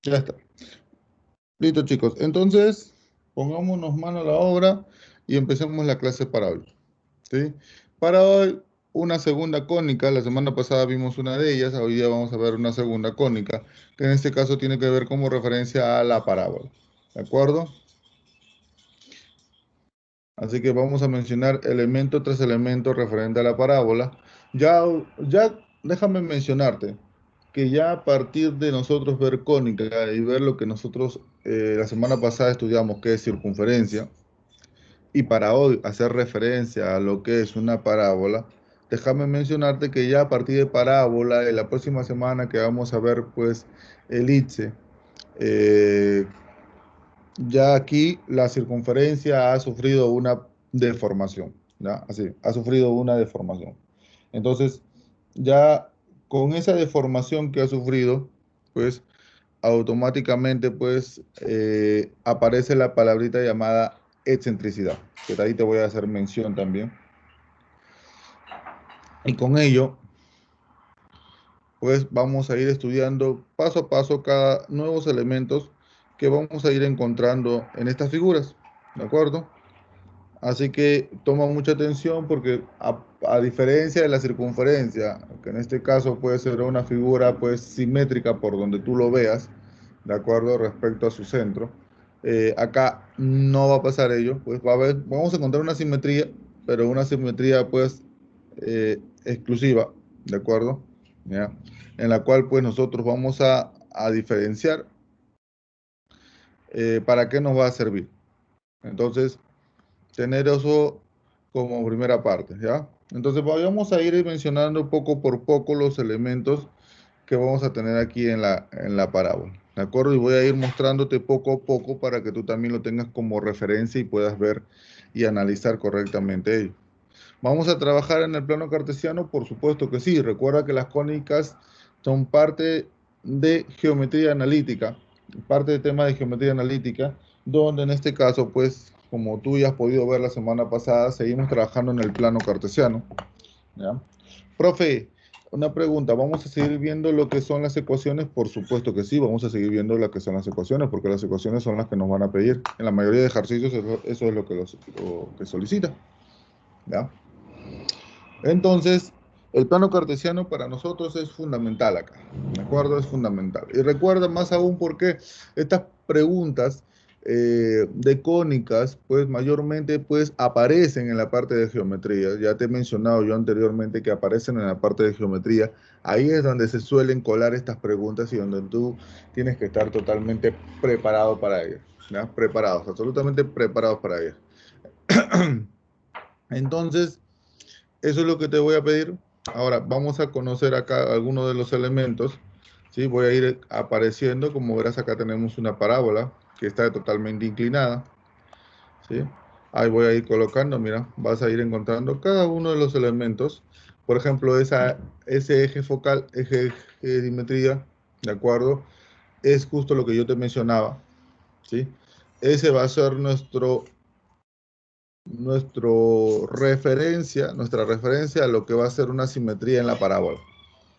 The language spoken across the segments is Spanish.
Ya está. Listo, chicos. Entonces, pongámonos mano a la obra y empecemos la clase para hoy. ¿Sí? Para hoy, una segunda cónica. La semana pasada vimos una de ellas. Hoy día vamos a ver una segunda cónica, que en este caso tiene que ver como referencia a la parábola. ¿De acuerdo? Así que vamos a mencionar elemento tras elemento referente a la parábola. Ya, ya déjame mencionarte que ya a partir de nosotros ver cónica y ver lo que nosotros la semana pasada estudiamos, que es circunferencia, y para hoy hacer referencia a lo que es una parábola, déjame mencionarte que ya a partir de parábola, en la próxima semana que vamos a ver pues elipse, eh, ya aquí la circunferencia ha sufrido una deformación, ¿ya? Así, ha sufrido una deformación. Entonces, ya con esa deformación que ha sufrido, pues automáticamente pues aparece la palabrita llamada excentricidad, que de ahí te voy a hacer mención también. Y con ello, pues vamos a ir estudiando paso a paso cada nuevos elementos que vamos a ir encontrando en estas figuras, ¿de acuerdo? Así que toma mucha atención porque a diferencia de la circunferencia, que en este caso puede ser una figura pues simétrica por donde tú lo veas, de acuerdo respecto a su centro, acá no va a pasar ello, pues va a haber, vamos a encontrar una simetría, pero una simetría pues exclusiva, de acuerdo, ¿ya? En la cual pues nosotros vamos a diferenciar para qué nos va a servir. Entonces, tener eso como primera parte, ¿ya? Entonces vamos a ir mencionando poco por poco los elementos que vamos a tener aquí en la parábola, ¿de acuerdo? Y voy a ir mostrándote poco a poco para que tú también lo tengas como referencia y puedas ver y analizar correctamente ello. ¿Vamos a trabajar en el plano cartesiano? Por supuesto que sí. Recuerda que las cónicas son parte de geometría analítica, parte del tema de geometría analítica, donde en este caso, pues, como tú ya has podido ver la semana pasada, seguimos trabajando en el plano cartesiano, ¿ya? Profe, una pregunta, ¿vamos a seguir viendo lo que son las ecuaciones? Por supuesto que sí, vamos a seguir viendo lo que son las ecuaciones, porque las ecuaciones son las que nos van a pedir. En la mayoría de ejercicios eso es lo que solicita, ¿ya? Entonces, el plano cartesiano para nosotros es fundamental acá, ¿de acuerdo? Es fundamental. Y recuerda más aún porque estas preguntas de cónicas, pues mayormente pues aparecen en la parte de geometría. Ya te he mencionado yo anteriormente que aparecen en la parte de geometría. Ahí es donde se suelen colar estas preguntas y donde tú tienes que estar totalmente preparado para ellas, ¿ya? Preparados, absolutamente preparados para ellas. Entonces, eso es lo que te voy a pedir. Ahora vamos a conocer acá algunos de los elementos. ¿Sí? Voy a ir apareciendo. Como verás, acá tenemos una parábola que está totalmente inclinada. ¿Sí? Ahí voy a ir colocando. Mira, vas a ir encontrando cada uno de los elementos. Por ejemplo, ese eje focal, eje de simetría, ¿de acuerdo? Es justo lo que yo te mencionaba. ¿Sí? Ese va a ser nuestra referencia a lo que va a ser una simetría en la parábola,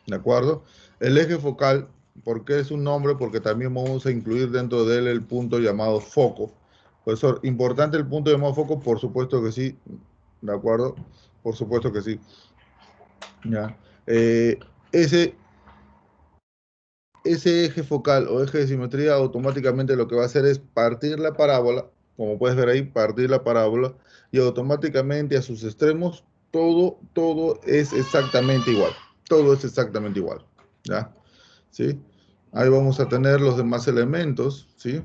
¿de acuerdo? El eje focal, ¿por qué es un nombre? Porque también vamos a incluir dentro de él el punto llamado foco. Profesor, ¿importante el punto llamado foco? Por supuesto que sí, ¿de acuerdo? Por supuesto que sí. ¿Ya? Eh, ese, ese eje focal o eje de simetría automáticamente lo que va a hacer es partir la parábola, como puedes ver ahí, partir la parábola y automáticamente a sus extremos todo es exactamente igual. Todo es exactamente igual. ¿Ya? ¿Sí? Ahí vamos a tener los demás elementos, ¿sí?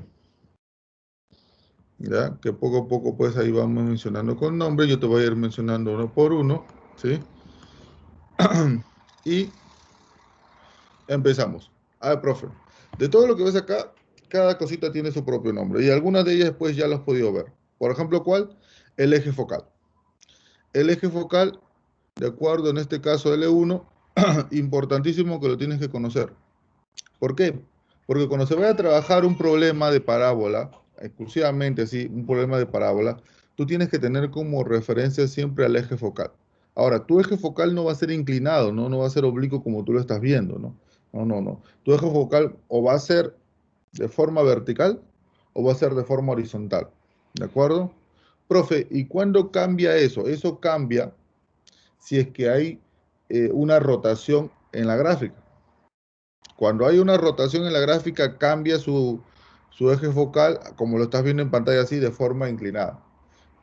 ¿Ya? Que poco a poco pues ahí vamos mencionando con nombre. Yo te voy a ir mencionando uno por uno, ¿sí? Y empezamos. A ver, profe, de todo lo que ves acá, cada cosita tiene su propio nombre y algunas de ellas pues ya las has podido ver. Por ejemplo, ¿cuál? El eje focal. El eje focal, de acuerdo en este caso L1, importantísimo que lo tienes que conocer. ¿Por qué? Porque cuando se vaya a trabajar un problema de parábola, exclusivamente así, un problema de parábola, tú tienes que tener como referencia siempre al eje focal. Ahora, tu eje focal no va a ser inclinado, ¿no? No va a ser oblicuo como tú lo estás viendo, ¿no? No, no, no. Tu eje focal o va a ser ¿De forma vertical o va a ser de forma horizontal? ¿De acuerdo? Profe, ¿y cuándo cambia eso? Eso cambia si es que hay una rotación en la gráfica. Cuando hay una rotación en la gráfica, cambia su eje focal, como lo estás viendo en pantalla así, de forma inclinada.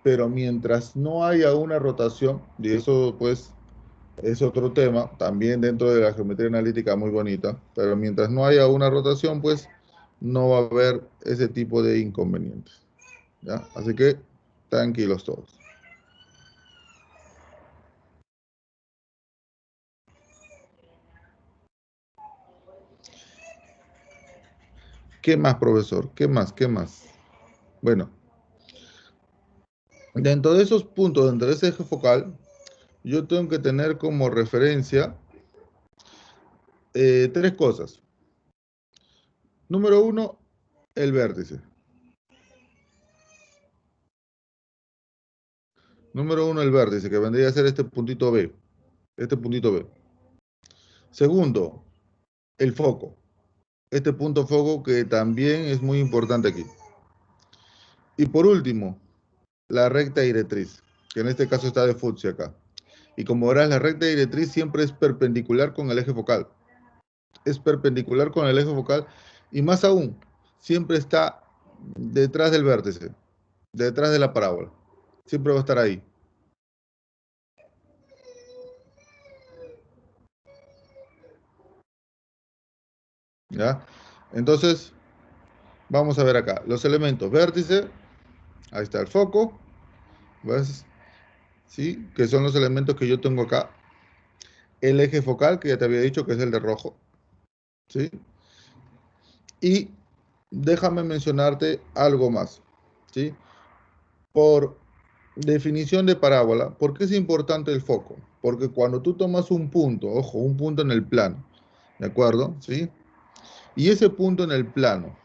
Pero mientras no haya una rotación, y eso pues es otro tema, también dentro de la geometría analítica muy bonita, pero mientras no haya una rotación, pues no va a haber ese tipo de inconvenientes. ¿Ya? Así que tranquilos todos. ¿Qué más, profesor? ¿Qué más? ¿Qué más? Bueno, dentro de esos puntos, dentro de ese eje focal, yo tengo que tener como referencia tres cosas. Número uno, el vértice. Número uno, el vértice, que vendría a ser este puntito B. Este puntito B. Segundo, el foco. Este punto foco que también es muy importante aquí. Y por último, la recta directriz, que en este caso está de fucsia acá. Y como verás, la recta directriz siempre es perpendicular con el eje focal. Es perpendicular con el eje focal y más aún, siempre está detrás del vértice, detrás de la parábola. Siempre va a estar ahí. ¿Ya? Entonces, vamos a ver acá. Los elementos vértice, ahí está el foco, ¿ves? ¿Sí? Que son los elementos que yo tengo acá. El eje focal, que ya te había dicho que es el de rojo, ¿sí? Y déjame mencionarte algo más, ¿sí? Por definición de parábola, ¿por qué es importante el foco? Porque cuando tú tomas un punto, ojo, un punto en el plano, ¿de acuerdo? ¿Sí? Y ese punto en el plano,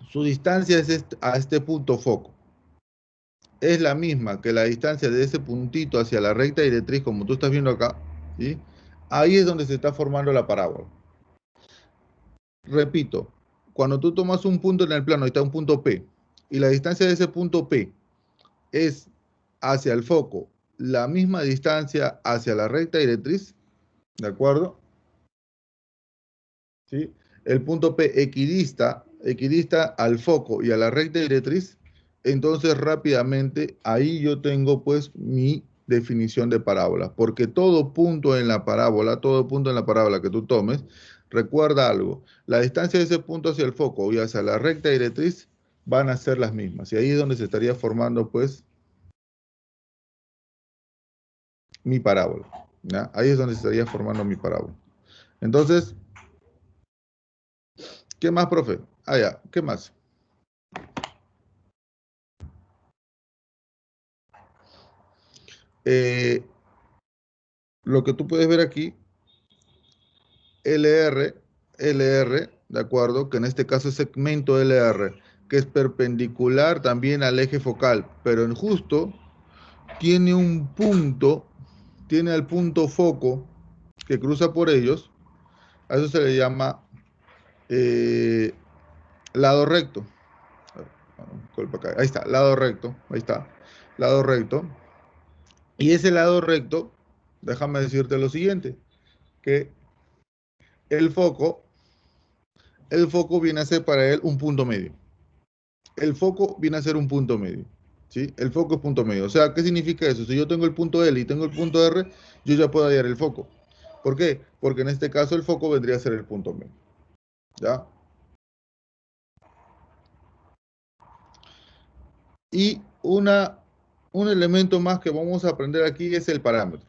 su distancia es a este punto foco. Es la misma que la distancia de ese puntito hacia la recta directriz, como tú estás viendo acá, ¿sí? Ahí es donde se está formando la parábola. Repito, cuando tú tomas un punto en el plano, ahí está un punto P, y la distancia de ese punto P es hacia el foco la misma distancia hacia la recta directriz, ¿de acuerdo? ¿Sí? El punto P equidista al foco y a la recta directriz, entonces rápidamente ahí yo tengo pues mi definición de parábola, porque todo punto en la parábola que tú tomes, recuerda algo, la distancia de ese punto hacia el foco y hacia la recta directriz van a ser las mismas, y ahí es donde se estaría formando pues mi parábola, ¿ya? Ahí es donde se estaría formando mi parábola. Entonces, ¿qué más, profe? Ah, ya, ¿qué más? Eh, lo que tú puedes ver aquí, LR, LR, ¿de acuerdo? Que en este caso es segmento LR, que es perpendicular también al eje focal, pero en justo tiene un punto, tiene el punto foco que cruza por ellos, a eso se le llama eh, lado recto. Ahí está, lado recto, ahí está, lado recto. Y ese lado recto, déjame decirte lo siguiente, que el foco, el foco viene a ser para él un punto medio. El foco viene a ser un punto medio. ¿Sí? El foco es punto medio. O sea, ¿qué significa eso? Si yo tengo el punto L y tengo el punto R, yo ya puedo hallar el foco. ¿Por qué? Porque en este caso el foco vendría a ser el punto medio. ¿Ya? Y un elemento más que vamos a aprender aquí es el parámetro.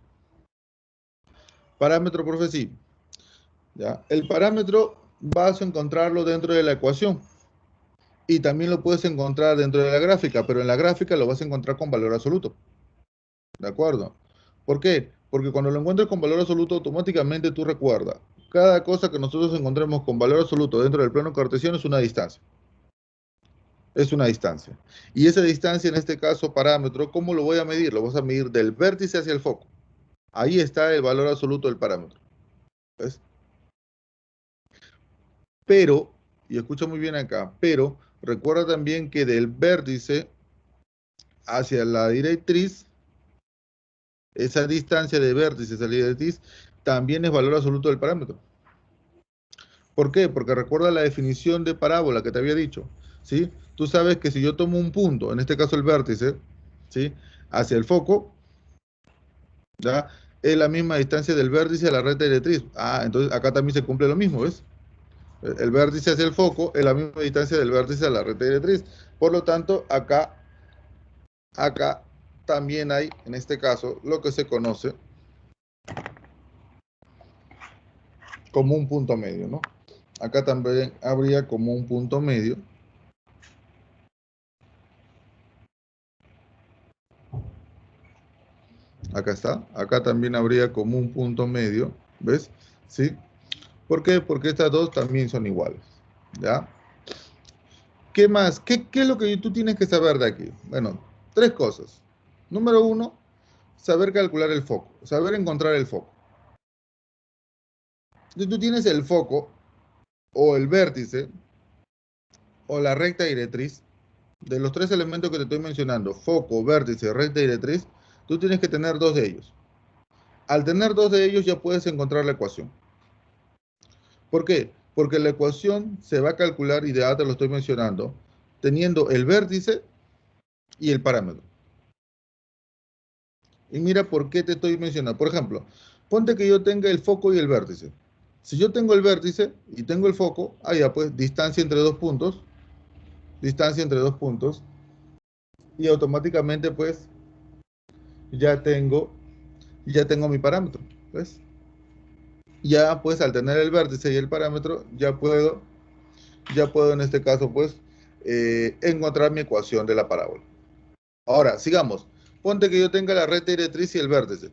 Parámetro, profe, sí. ¿Ya? El parámetro vas a encontrarlo dentro de la ecuación. Y también lo puedes encontrar dentro de la gráfica, pero en la gráfica lo vas a encontrar con valor absoluto. ¿De acuerdo? ¿Por qué? Porque cuando lo encuentres con valor absoluto, automáticamente tú recuerdas, cada cosa que nosotros encontremos con valor absoluto dentro del plano cartesiano es una distancia. Es una distancia. Y esa distancia, en este caso, parámetro, ¿cómo lo voy a medir? Lo vas a medir del vértice hacia el foco. Ahí está el valor absoluto del parámetro. ¿Ves? Pero y escucha muy bien acá, pero recuerda también que del vértice hacia la directriz, esa distancia de vértice hacia la directriz también es valor absoluto del parámetro. ¿Por qué? Porque recuerda la definición de parábola que te había dicho, ¿sí? Tú sabes que si yo tomo un punto, en este caso el vértice, ¿sí? Hacia el foco, ¿ya? Es la misma distancia del vértice a la recta directriz. Ah, entonces acá también se cumple lo mismo, ¿ves? El vértice hacia el foco es la misma distancia del vértice a la recta directriz. Por lo tanto, acá también hay, en este caso, lo que se conoce como un punto medio, ¿no? Acá también habría como un punto medio. Acá está. Acá también habría como un punto medio. ¿Ves? ¿Sí? ¿Por qué? Porque estas dos también son iguales. ¿Ya? ¿Qué más? ¿Qué es lo que tú tienes que saber de aquí? Bueno, tres cosas. Número uno, saber calcular el foco. Saber encontrar el foco. Si tú tienes el foco o el vértice o la recta directriz, de los tres elementos que te estoy mencionando, foco, vértice, recta directriz, tú tienes que tener dos de ellos. Al tener dos de ellos ya puedes encontrar la ecuación. ¿Por qué? Porque la ecuación se va a calcular, y ya te lo estoy mencionando, teniendo el vértice y el parámetro. Y mira por qué te estoy mencionando. Por ejemplo, ponte que yo tenga el foco y el vértice. Si yo tengo el vértice y tengo el foco, ya pues distancia entre dos puntos, y automáticamente pues ya tengo, ya tengo mi parámetro. ¿Ves? Ya pues al tener el vértice y el parámetro, ya puedo en este caso pues encontrar mi ecuación de la parábola. Ahora, sigamos. Ponte que yo tenga la recta directriz y el vértice.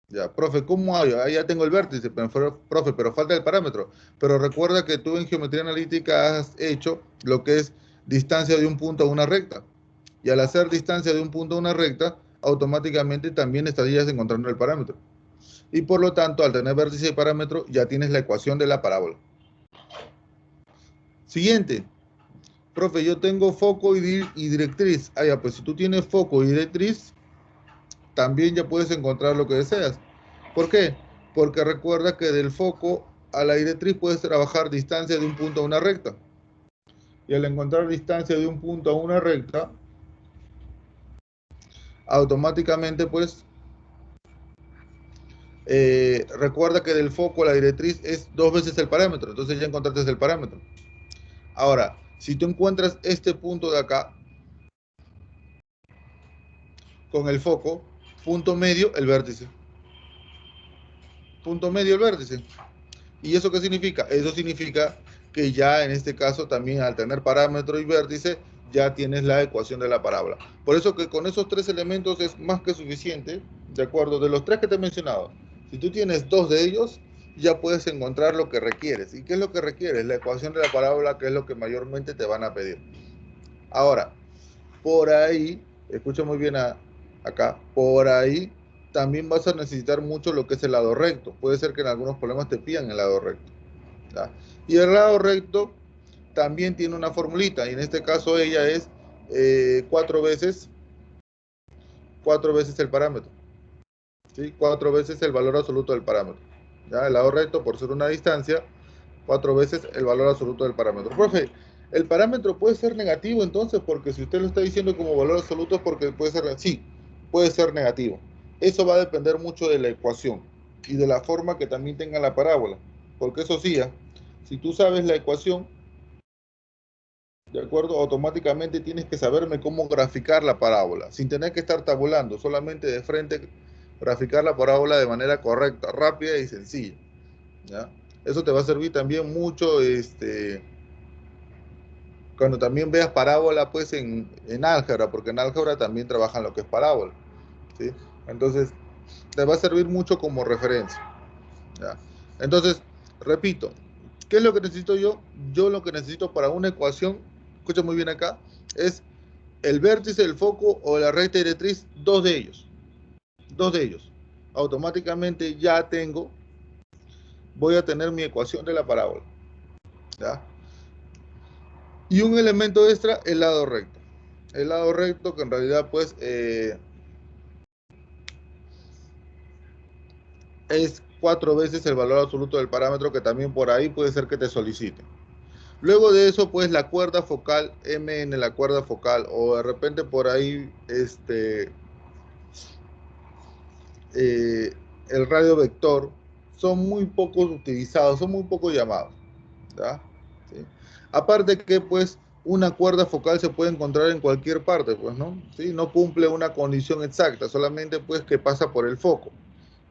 Ya, profe, ¿cómo hago? Ahí ya tengo el vértice, profe, pero falta el parámetro. Pero recuerda que tú en geometría analítica has hecho lo que es distancia de un punto a una recta. Y al hacer distancia de un punto a una recta, automáticamente también estarías encontrando el parámetro. Y por lo tanto, al tener vértice y parámetro, ya tienes la ecuación de la parábola. Siguiente. Profe, yo tengo foco y directriz. Ya, pues si tú tienes foco y directriz, también ya puedes encontrar lo que deseas. ¿Por qué? Porque recuerda que del foco a la directriz puedes trabajar distancia de un punto a una recta. Y al encontrar distancia de un punto a una recta, automáticamente pues recuerda que del foco a la directriz es dos veces el parámetro. Entonces ya encontraste el parámetro. Ahora, si tú encuentras este punto de acá con el foco, punto medio el vértice. Punto medio el vértice. ¿Y eso qué significa? Eso significa que ya en este caso también al tener parámetro y vértice ya tienes la ecuación de la parábola. Por eso que con esos tres elementos es más que suficiente, de acuerdo, de los tres que te he mencionado. Si tú tienes dos de ellos, ya puedes encontrar lo que requieres. ¿Y qué es lo que requieres? La ecuación de la parábola, que es lo que mayormente te van a pedir. Ahora, por ahí, escucha muy bien acá, por ahí también vas a necesitar mucho lo que es el lado recto. Puede ser que en algunos problemas te pidan el lado recto. ¿Ya? Y el lado recto también tiene una formulita, y en este caso ella es cuatro veces el parámetro, ¿sí? Cuatro veces el valor absoluto del parámetro. ¿Ya? El lado recto, por ser una distancia, cuatro veces el valor absoluto del parámetro. Profe, el parámetro puede ser negativo entonces, porque si usted lo está diciendo como valor absoluto es porque puede ser, sí, puede ser negativo. Eso va a depender mucho de la ecuación y de la forma que también tenga la parábola, porque eso sí, si tú sabes la ecuación, ¿de acuerdo? Automáticamente tienes que saberme cómo graficar la parábola, sin tener que estar tabulando, solamente de frente graficar la parábola de manera correcta, rápida y sencilla, ¿ya? Eso te va a servir también mucho, cuando también veas parábola, pues en álgebra, porque en álgebra también trabajan lo que es parábola, ¿sí? Entonces, te va a servir mucho como referencia, ¿ya? Entonces, repito, ¿qué es lo que necesito yo? Yo lo que necesito para una ecuación, escucha muy bien acá, es el vértice, el foco o la recta directriz, dos de ellos. Automáticamente ya voy a tener mi ecuación de la parábola. ¿ya? Y un elemento extra, el lado recto. El lado recto que en realidad pues es 4 veces el valor absoluto del parámetro, que también por ahí puede ser que te solicite. Luego de eso, pues la cuerda focal, MN, la cuerda focal, o de repente por ahí el radio vector, son muy pocos utilizados, son muy poco llamados, ¿ya? ¿Sí? Aparte que pues una cuerda focal se puede encontrar en cualquier parte, pues, ¿no? ¿Sí? No cumple una condición exacta, solamente pues que pasa por el foco,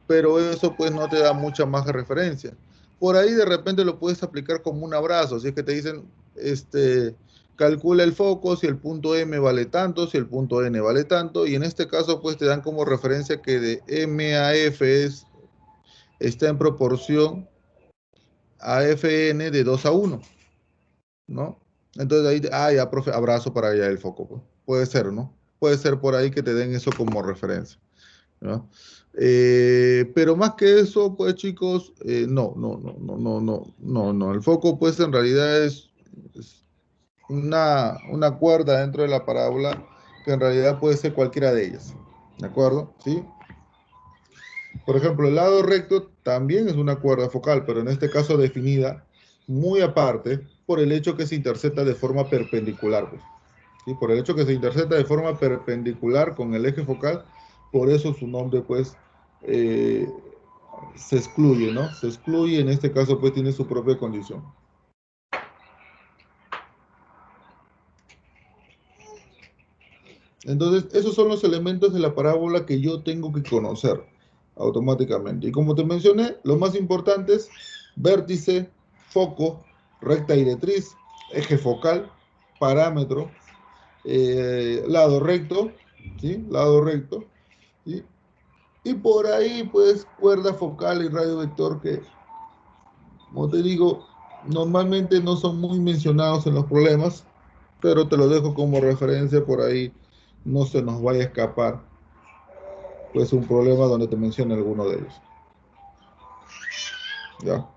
pero eso pues no te da mucha más referencia. Por ahí de repente lo puedes aplicar como un abrazo, si es que te dicen, calcula el foco, si el punto M vale tanto, si el punto N vale tanto, y en este caso pues te dan como referencia que de M a F está en proporción a Fn de 2 a 1, ¿no? Entonces ahí, ya, profe, abrazo para allá el foco, pues. Puede ser, ¿no? Puede ser por ahí que te den eso como referencia, ¿no? Pero más que eso, pues chicos, no. El foco, pues en realidad es una cuerda dentro de la parábola que en realidad puede ser cualquiera de ellas. ¿De acuerdo? ¿Sí? Por ejemplo, el lado recto también es una cuerda focal, pero en este caso definida muy aparte por el hecho que se intersecta de forma perpendicular, pues. ¿Sí? Por el hecho que se intersecta de forma perpendicular con el eje focal, por eso su nombre, pues, eh, se excluye, ¿no? Se excluye, en este caso, pues, tiene su propia condición. Entonces, esos son los elementos de la parábola que yo tengo que conocer automáticamente. Y como te mencioné, lo más importante es vértice, foco, recta directriz, eje focal, parámetro, lado recto, ¿sí? Lado recto, ¿sí? Y por ahí, pues, cuerda focal y radio vector que, como te digo, normalmente no son muy mencionados en los problemas, pero te lo dejo como referencia por ahí, no se nos vaya a escapar, pues, un problema donde te mencione alguno de ellos. ¿Ya?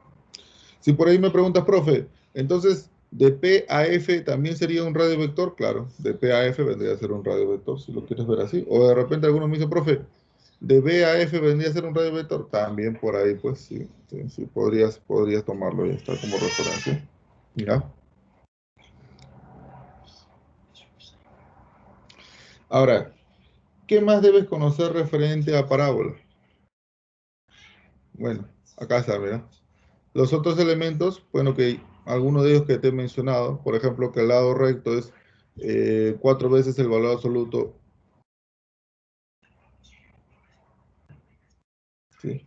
Si por ahí me preguntas, profe, entonces, de P a F también sería un radio vector, claro, de P a F vendría a ser un radio vector, si lo quieres ver así. O de repente alguno me dice, profe, de B a F vendría a ser un radio vector, también por ahí, pues sí, podrías tomarlo y está como referencia. ¿Ya? Ahora, ¿qué más debes conocer referente a parábola? Bueno, acá está, mira. Los otros elementos, bueno, que algunos de ellos que te he mencionado, por ejemplo, que el lado recto es 4 veces el valor absoluto, ¿sí?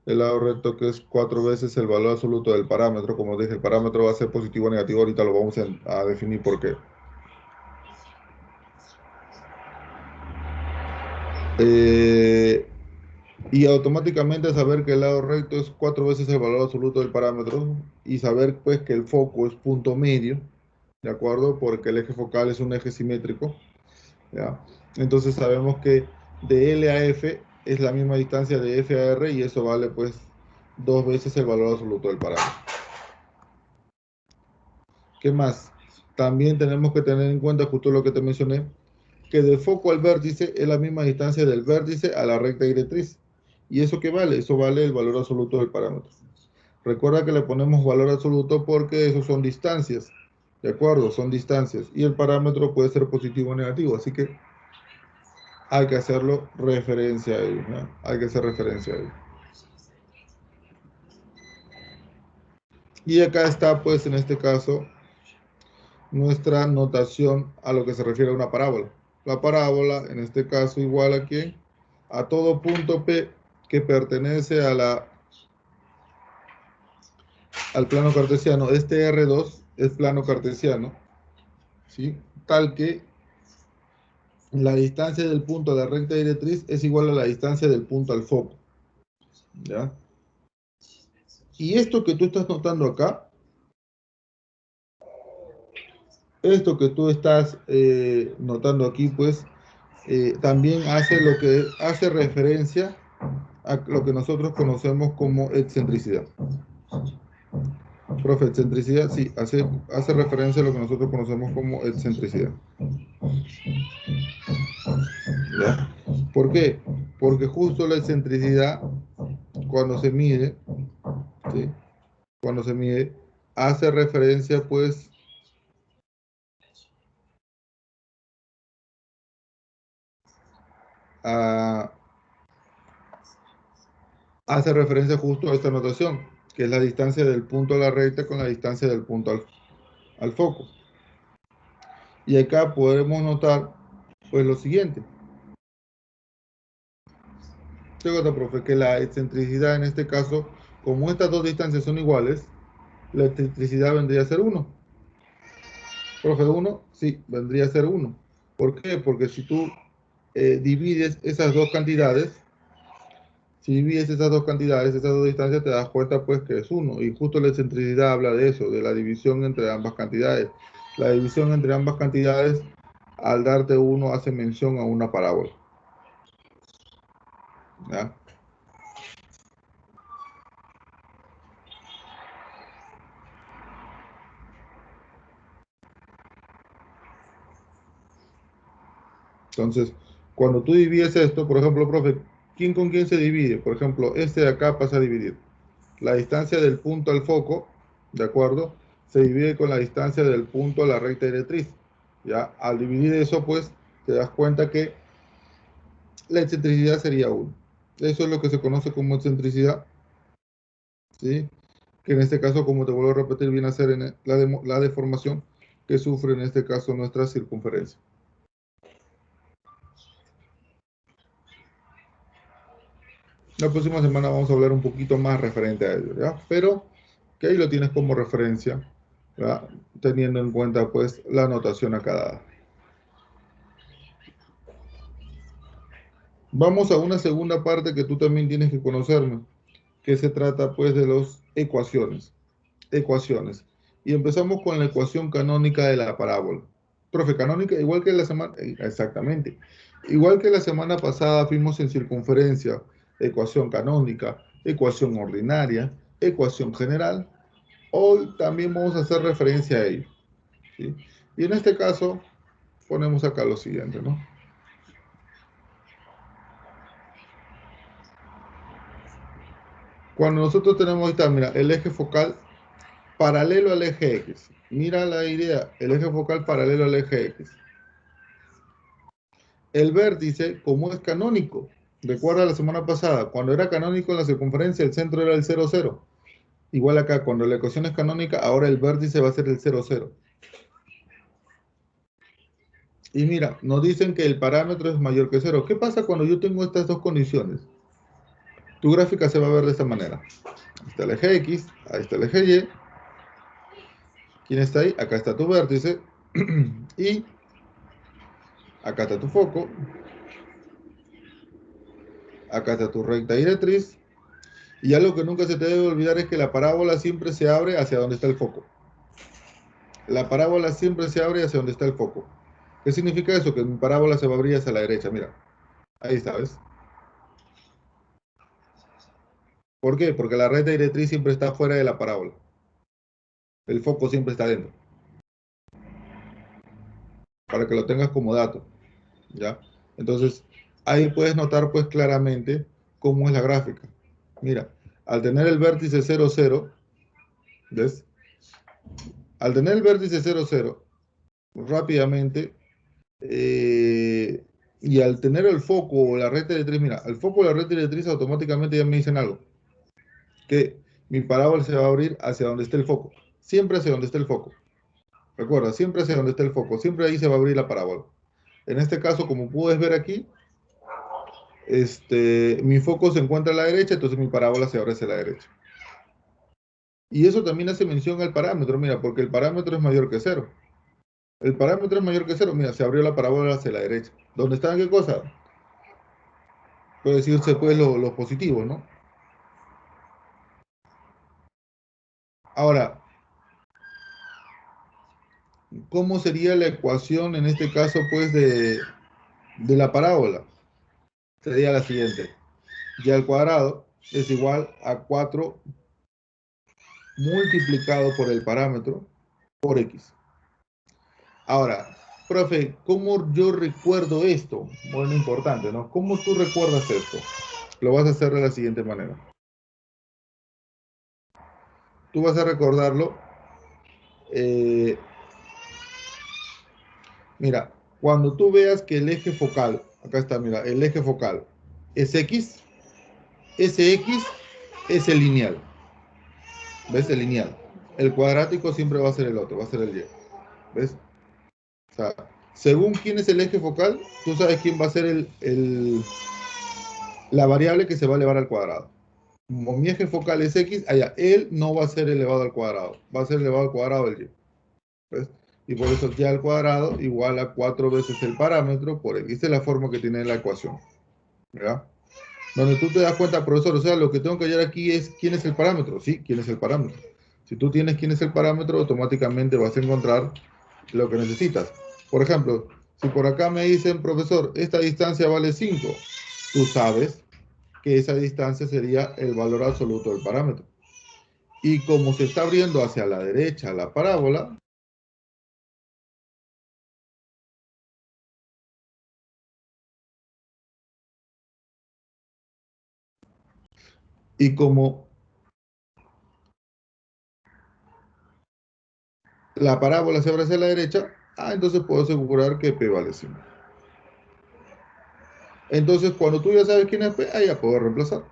El lado recto que es 4 veces el valor absoluto del parámetro, como dije, el parámetro va a ser positivo o negativo, ahorita lo vamos a definir por qué. Eh, y automáticamente saber que el lado recto es 4 veces el valor absoluto del parámetro y saber pues que el foco es punto medio, ¿de acuerdo? Porque el eje focal es un eje simétrico, ¿ya? Entonces sabemos que de L a F es la misma distancia de F a R y eso vale pues 2 veces el valor absoluto del parámetro. ¿Qué más? También tenemos que tener en cuenta justo lo que te mencioné, que del foco al vértice es la misma distancia del vértice a la recta directriz. ¿Y eso qué vale? Eso vale el valor absoluto del parámetro. Recuerda que le ponemos valor absoluto porque esos son distancias. ¿De acuerdo? Son distancias. Y el parámetro puede ser positivo o negativo. Así que hay que hacerlo referencia a ello, ¿no? Hay que hacer referencia a ello. Y acá está, pues, en este caso, nuestra notación a lo que se refiere a una parábola. La parábola, en este caso, igual a ¿quién? A todo punto P que pertenece al plano cartesiano. Este R2 es plano cartesiano, ¿sí? Tal que la distancia del punto a la recta directriz es igual a la distancia del punto al foco, ¿ya? Y esto que tú estás notando acá, esto que tú estás notando aquí, pues, también hace referencia a lo que nosotros conocemos como excentricidad. Profe, excentricidad, sí, hace referencia a lo que nosotros conocemos como excentricidad. ¿Ya? ¿Por qué? Porque justo la excentricidad, cuando se mide, ¿sí? Cuando se mide, hace referencia, pues, hace referencia justo a esta notación, que es la distancia del punto a la recta con la distancia del punto al foco. Y acá podemos notar, pues, lo siguiente. Fíjate, profe, que la excentricidad en este caso, como estas dos distancias son iguales, la excentricidad vendría a ser 1. Profe, 1, sí, vendría a ser 1. ¿Por qué? Porque si tú divides esas dos cantidades, si divides esas dos cantidades, esas dos distancias, te das cuenta pues que es 1. Y justo la excentricidad habla de eso, de la división entre ambas cantidades. La división entre ambas cantidades, al darte 1, hace mención a una parábola. ¿Ya? Entonces, cuando tú divides esto, por ejemplo, profe, ¿quién con quién se divide? Por ejemplo, este de acá pasa a dividir. La distancia del punto al foco, ¿de acuerdo? Se divide con la distancia del punto a la recta directriz. ¿Ya? Al dividir eso, pues, te das cuenta que la excentricidad sería 1. Eso es lo que se conoce como excentricidad, ¿sí? Que en este caso, como te vuelvo a repetir, viene a ser la deformación que sufre en este caso nuestra circunferencia. La próxima semana vamos a hablar un poquito más referente a ello, ¿ya? Pero que ahí lo tienes como referencia, ¿ya? Teniendo en cuenta pues la anotación acá dada. Vamos a una segunda parte que tú también tienes que conocerme, que se trata pues de las ecuaciones. Y empezamos con la ecuación canónica de la parábola. Profe, canónica, igual que la semana, exactamente, igual que la semana pasada fuimos en circunferencia, ecuación canónica, ecuación ordinaria, ecuación general, hoy también vamos a hacer referencia a ello, ¿sí? Y en este caso ponemos acá lo siguiente, ¿no? Cuando nosotros tenemos ahorita, mira, el eje focal paralelo al eje X. Mira la idea, el eje focal paralelo al eje X. El vértice, como es canónico, recuerda la semana pasada, cuando era canónico en la circunferencia, el centro era el 0, 0. Igual acá, cuando la ecuación es canónica, ahora el vértice va a ser el 0, 0. Y mira, nos dicen que el parámetro es mayor que 0. ¿Qué pasa cuando yo tengo estas dos condiciones? Tu gráfica se va a ver de esta manera. Ahí está el eje X, ahí está el eje Y. ¿Quién está ahí? Acá está tu vértice. Y acá está tu foco. Acá está tu recta directriz. Y algo que nunca se te debe olvidar es que la parábola siempre se abre hacia donde está el foco. La parábola siempre se abre hacia donde está el foco. ¿Qué significa eso? Que mi parábola se va a abrir hacia la derecha. Mira, ahí está, ¿ves? ¿Por qué? Porque la recta directriz siempre está fuera de la parábola. El foco siempre está dentro. Para que lo tengas como dato. ¿Ya? Entonces, ahí puedes notar pues claramente cómo es la gráfica. Mira, al tener el vértice 0, 0, ¿ves? Al tener el vértice 0, 0, rápidamente, y al tener el foco o la recta directriz, mira, el foco o la recta directriz automáticamente ya me dicen algo, que mi parábola se va a abrir hacia donde esté el foco, siempre hacia donde esté el foco. Recuerda, siempre hacia donde esté el foco, siempre ahí se va a abrir la parábola. En este caso, como puedes ver aquí, mi foco se encuentra a la derecha, entonces mi parábola se abre hacia la derecha. Y eso también hace mención al parámetro, mira, porque el parámetro es mayor que 0. El parámetro es mayor que 0, mira, se abrió la parábola hacia la derecha. ¿Dónde están qué cosa? Puede decirse pues los positivos, ¿no? Ahora, ¿cómo sería la ecuación en este caso pues de la parábola? Sería la siguiente. Y al cuadrado es igual a 4 multiplicado por el parámetro por X. Ahora, profe, ¿cómo yo recuerdo esto? Bueno, importante, ¿no? ¿Cómo tú recuerdas esto? Lo vas a hacer de la siguiente manera. Tú vas a recordarlo. eh, Mira, cuando tú veas que el eje focal, acá está, mira, el eje focal es X, ese X es el lineal. ¿Ves? El lineal. El cuadrático siempre va a ser el otro, va a ser el Y. ¿Ves? O sea, según quién es el eje focal, tú sabes quién va a ser la variable que se va a elevar al cuadrado. Como mi eje focal es X, allá, él no va a ser elevado al cuadrado, va a ser elevado al cuadrado el Y. ¿Ves? Y por eso Y al cuadrado igual a 4 veces el parámetro por X. Esta es la forma que tiene la ecuación. ¿Verdad? Donde tú te das cuenta, profesor, o sea, lo que tengo que hallar aquí es quién es el parámetro. Sí, quién es el parámetro. Si tú tienes quién es el parámetro, automáticamente vas a encontrar lo que necesitas. Por ejemplo, si por acá me dicen, profesor, esta distancia vale 5, tú sabes que esa distancia sería el valor absoluto del parámetro. Y como se está abriendo hacia la derecha la parábola, y como la parábola se abre hacia la derecha, entonces puedo asegurar que P vale 5. Entonces, cuando tú ya sabes quién es P, ahí ya puedo reemplazar.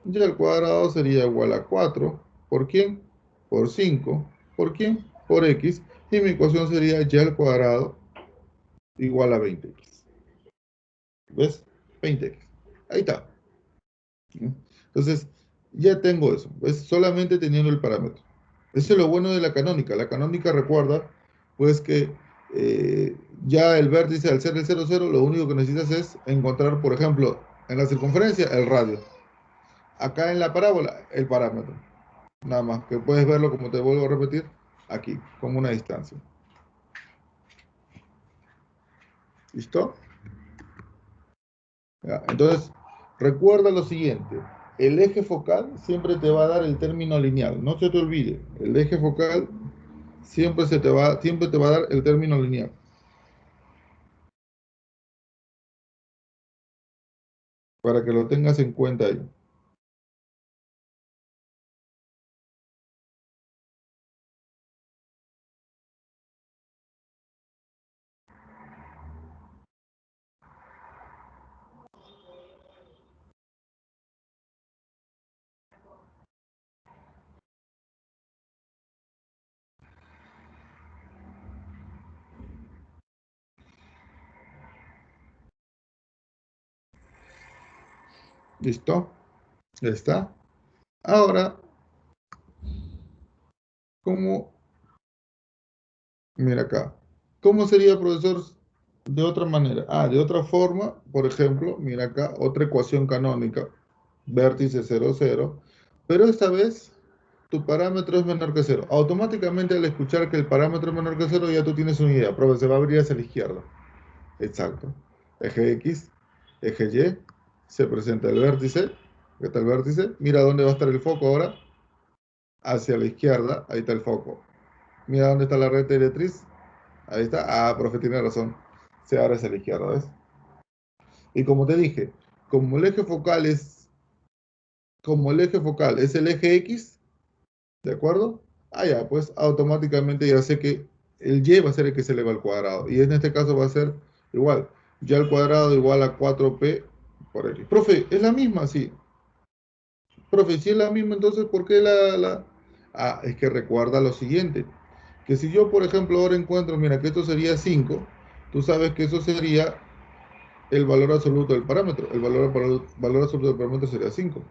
Y al cuadrado sería igual a 4. ¿Por quién? Por 5. ¿Por quién? Por X. Y mi ecuación sería y al cuadrado igual a 20X. ¿Ves? 20X. Ahí está. Entonces, ya tengo eso. ¿Ves? Solamente teniendo el parámetro. Eso es lo bueno de la canónica. La canónica recuerda, pues, que ya el vértice, al ser el 0, 0, lo único que necesitas es encontrar, por ejemplo, en la circunferencia, el radio. Acá en la parábola, el parámetro. Nada más, que puedes verlo, como te vuelvo a repetir, aquí, como una distancia. ¿Listo? Ya, entonces, recuerda lo siguiente. El eje focal siempre te va a dar el término lineal. No se te olvide. El eje focal siempre te va a dar el término lineal. Para que lo tengas en cuenta ahí. ¿Listo? Ya está. Ahora, ¿cómo? Mira acá. ¿Cómo sería, profesor, de otra manera? De otra forma, por ejemplo, mira acá, otra ecuación canónica, vértice 0, 0, pero esta vez tu parámetro es menor que 0. Automáticamente al escuchar que el parámetro es menor que 0, ya tú tienes una idea, profe, se va a abrir hacia la izquierda. Exacto. Eje X, eje Y, se presenta el vértice. ¿Qué está el vértice? Mira dónde va a estar el foco ahora. Hacia la izquierda, ahí está el foco. Mira dónde está la red directriz. Ahí está. Profe, tiene razón. Se abre hacia la izquierda, ¿ves? Y como te dije, como el eje focal es, como el eje focal es el eje X, ¿de acuerdo? Ya, pues automáticamente ya sé que el Y va a ser el que se eleva al cuadrado. Y en este caso va a ser igual. Y al cuadrado igual a 4P por X. Profe, ¿es la misma? Sí. Profe, si es la misma, entonces, ¿por qué es que recuerda lo siguiente, que si yo, por ejemplo, ahora encuentro, mira, que esto sería 5, tú sabes que eso sería el valor absoluto del parámetro. Valor absoluto del parámetro sería 5.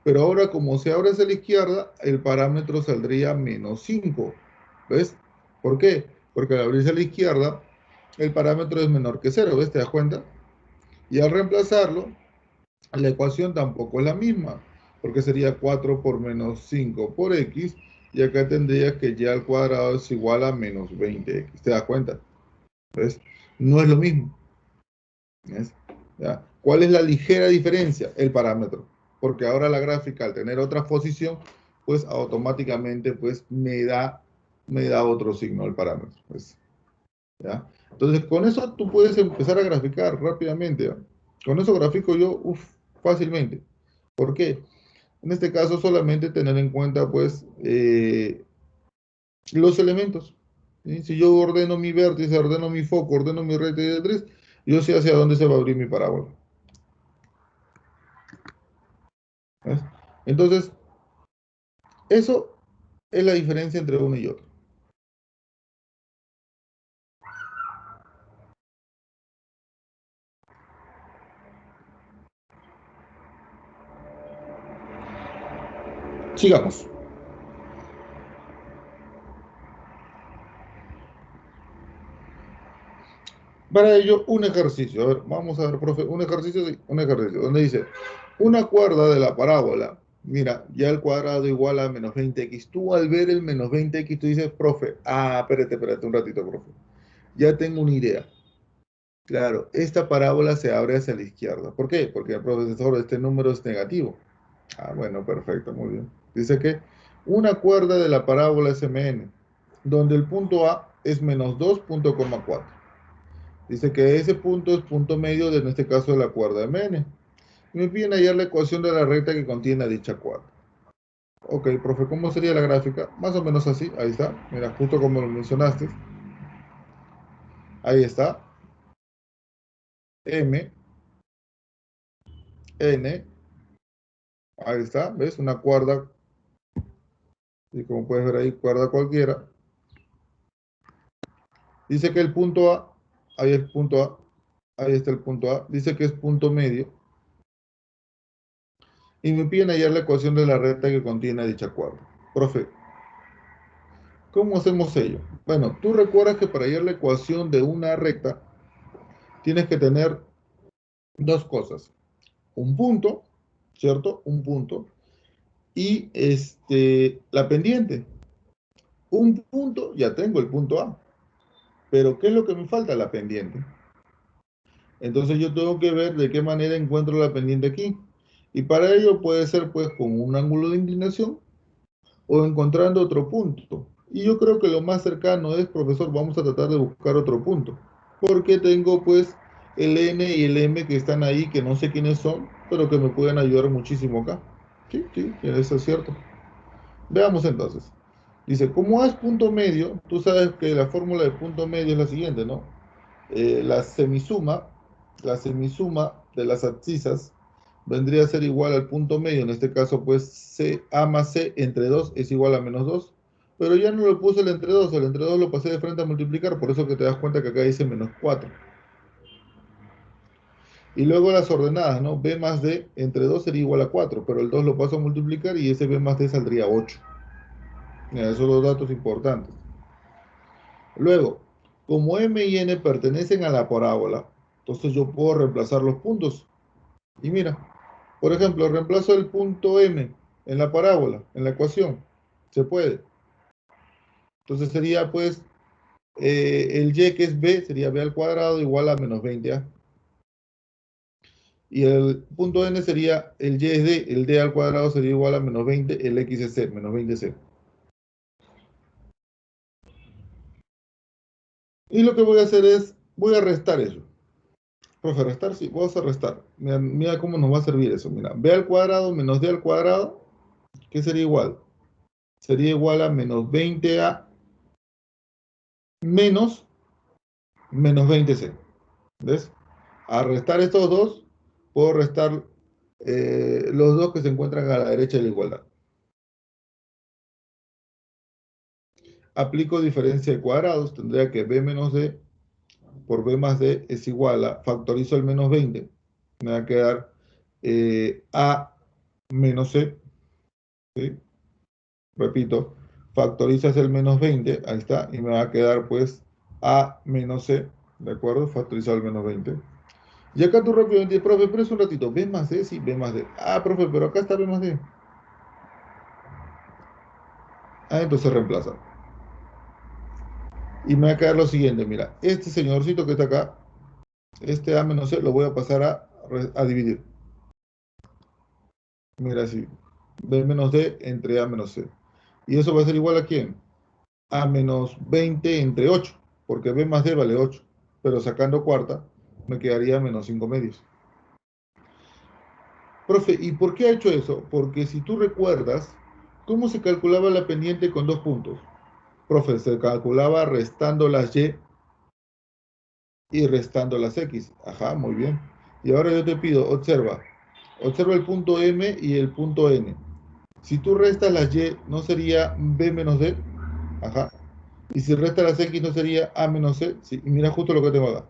Pero ahora, como se abre hacia la izquierda, el parámetro saldría menos 5. ¿Ves? ¿Por qué? Porque al abrirse a la izquierda, el parámetro es menor que 0. ¿Ves? ¿Te das cuenta? Y al reemplazarlo, la ecuación tampoco es la misma, porque sería 4 por menos 5 por x, y acá tendrías que y al cuadrado es igual a menos 20x. ¿Te das cuenta? ¿Ves? No es lo mismo. ¿Ves? ¿Ya? ¿Cuál es la ligera diferencia? El parámetro. Porque ahora la gráfica, al tener otra posición, pues automáticamente pues me da otro signo el parámetro. Pues, ¿ya? Entonces, con eso tú puedes empezar a graficar rápidamente. ¿Ya? Con eso grafico yo fácilmente. ¿Por qué? En este caso solamente tener en cuenta pues los elementos. ¿Sí? Si yo ordeno mi vértice, ordeno mi foco, ordeno mi recta y directriz, yo sé hacia dónde se va a abrir mi parábola. ¿Ves? Entonces, eso es la diferencia entre uno y otro. Sigamos. Para ello, un ejercicio. A ver, vamos a ver, profe, un ejercicio, sí, un ejercicio, donde dice, una cuerda de la parábola, mira, ya el cuadrado igual a menos 20x. Tú al ver el menos 20x, tú dices, profe, espérate un ratito, profe. Ya tengo una idea. Claro, esta parábola se abre hacia la izquierda. ¿Por qué? Porque el profesor, este número es negativo. Bueno, perfecto, muy bien. Dice que una cuerda de la parábola SMN, donde el punto A es menos 2,4. Dice que ese punto es punto medio de, en este caso, de la cuerda MN. Y me piden hallar la ecuación de la recta que contiene a dicha cuerda. Ok, profe, ¿cómo sería la gráfica? Más o menos así, ahí está. Mira, justo como lo mencionaste. Ahí está. M, N, ahí está, ¿ves? Una cuerda, y como puedes ver ahí, cuerda cualquiera. Dice que el punto A, ahí es el punto A, ahí está el punto A, dice que es punto medio, y me piden hallar la ecuación de la recta que contiene dicha cuerda. Profe, ¿cómo hacemos ello? Bueno, tú recuerdas que para hallar la ecuación de una recta, tienes que tener dos cosas. Un punto, ¿cierto? Un punto, y la pendiente. Un punto, ya tengo el punto A, pero ¿qué es lo que me falta? La pendiente. Entonces yo tengo que ver de qué manera encuentro la pendiente aquí. Y para ello puede ser pues con un ángulo de inclinación o encontrando otro punto. Y yo creo que lo más cercano es, profesor, vamos a tratar de buscar otro punto. Porque tengo pues el N y el M que están ahí, que no sé quiénes son, pero que me pueden ayudar muchísimo acá. Sí, sí, eso es cierto. Veamos entonces. Dice, como A es punto medio, tú sabes que la fórmula de punto medio es la siguiente, ¿no? La semisuma, la semisuma de las abscisas vendría a ser igual al punto medio, en este caso pues C, A más C entre 2 es igual a menos 2, pero ya no le puse el entre 2 lo pasé de frente a multiplicar, por eso que te das cuenta que acá dice menos 4. Y luego las ordenadas, ¿no? B más D entre 2 sería igual a 4, pero el 2 lo paso a multiplicar y ese B más D saldría 8. Mira, esos son los datos importantes. Luego, como M y N pertenecen a la parábola, entonces yo puedo reemplazar los puntos. Y mira, por ejemplo, reemplazo el punto M en la parábola, en la ecuación. Se puede. Entonces sería pues el y que es b, sería b al cuadrado igual a menos 20a. Y el punto n sería el y es d, el d al cuadrado sería igual a menos 20, el x es c, menos 20c. Y lo que voy a hacer es, voy a restar eso. Profe, restar, sí, vamos a restar. Mira, mira cómo nos va a servir eso. Mira, b al cuadrado menos d al cuadrado, ¿qué sería igual? Sería igual a menos 20a menos 20c. ¿Ves? Al restar estos dos, puedo restar los dos que se encuentran a la derecha de la igualdad. Aplico diferencia de cuadrados, tendría que b menos d por b más d es igual a, factorizo el menos 20, me va a quedar a menos c, ¿sí? Repito, factorizas el menos 20, ahí está, y me va a quedar pues a menos c, ¿de acuerdo? Factorizado el menos 20. Y acá tú rápidamente, profe, pero es un ratito, B más D, sí, B más D. Profe, pero acá está B más D. Entonces reemplaza. Y me va a quedar lo siguiente, mira, este señorcito que está acá, este A menos C, lo voy a pasar a dividir. Mira así. B menos D entre A menos C. Y eso va a ser igual a ¿quién? A menos 20 entre 8, porque B más D vale 8. Pero sacando cuarta, me quedaría menos 5 medios. Profe, ¿y por qué ha hecho eso? Porque si tú recuerdas, ¿cómo se calculaba la pendiente con dos puntos? Profe, se calculaba restando las Y y restando las X. Ajá, muy bien. Y ahora yo te pido, observa el punto M y el punto N. Si tú restas las Y, ¿no sería B menos D? Ajá. Y si restas las X, ¿no sería A menos C? Sí. Y mira justo lo que tengo acá.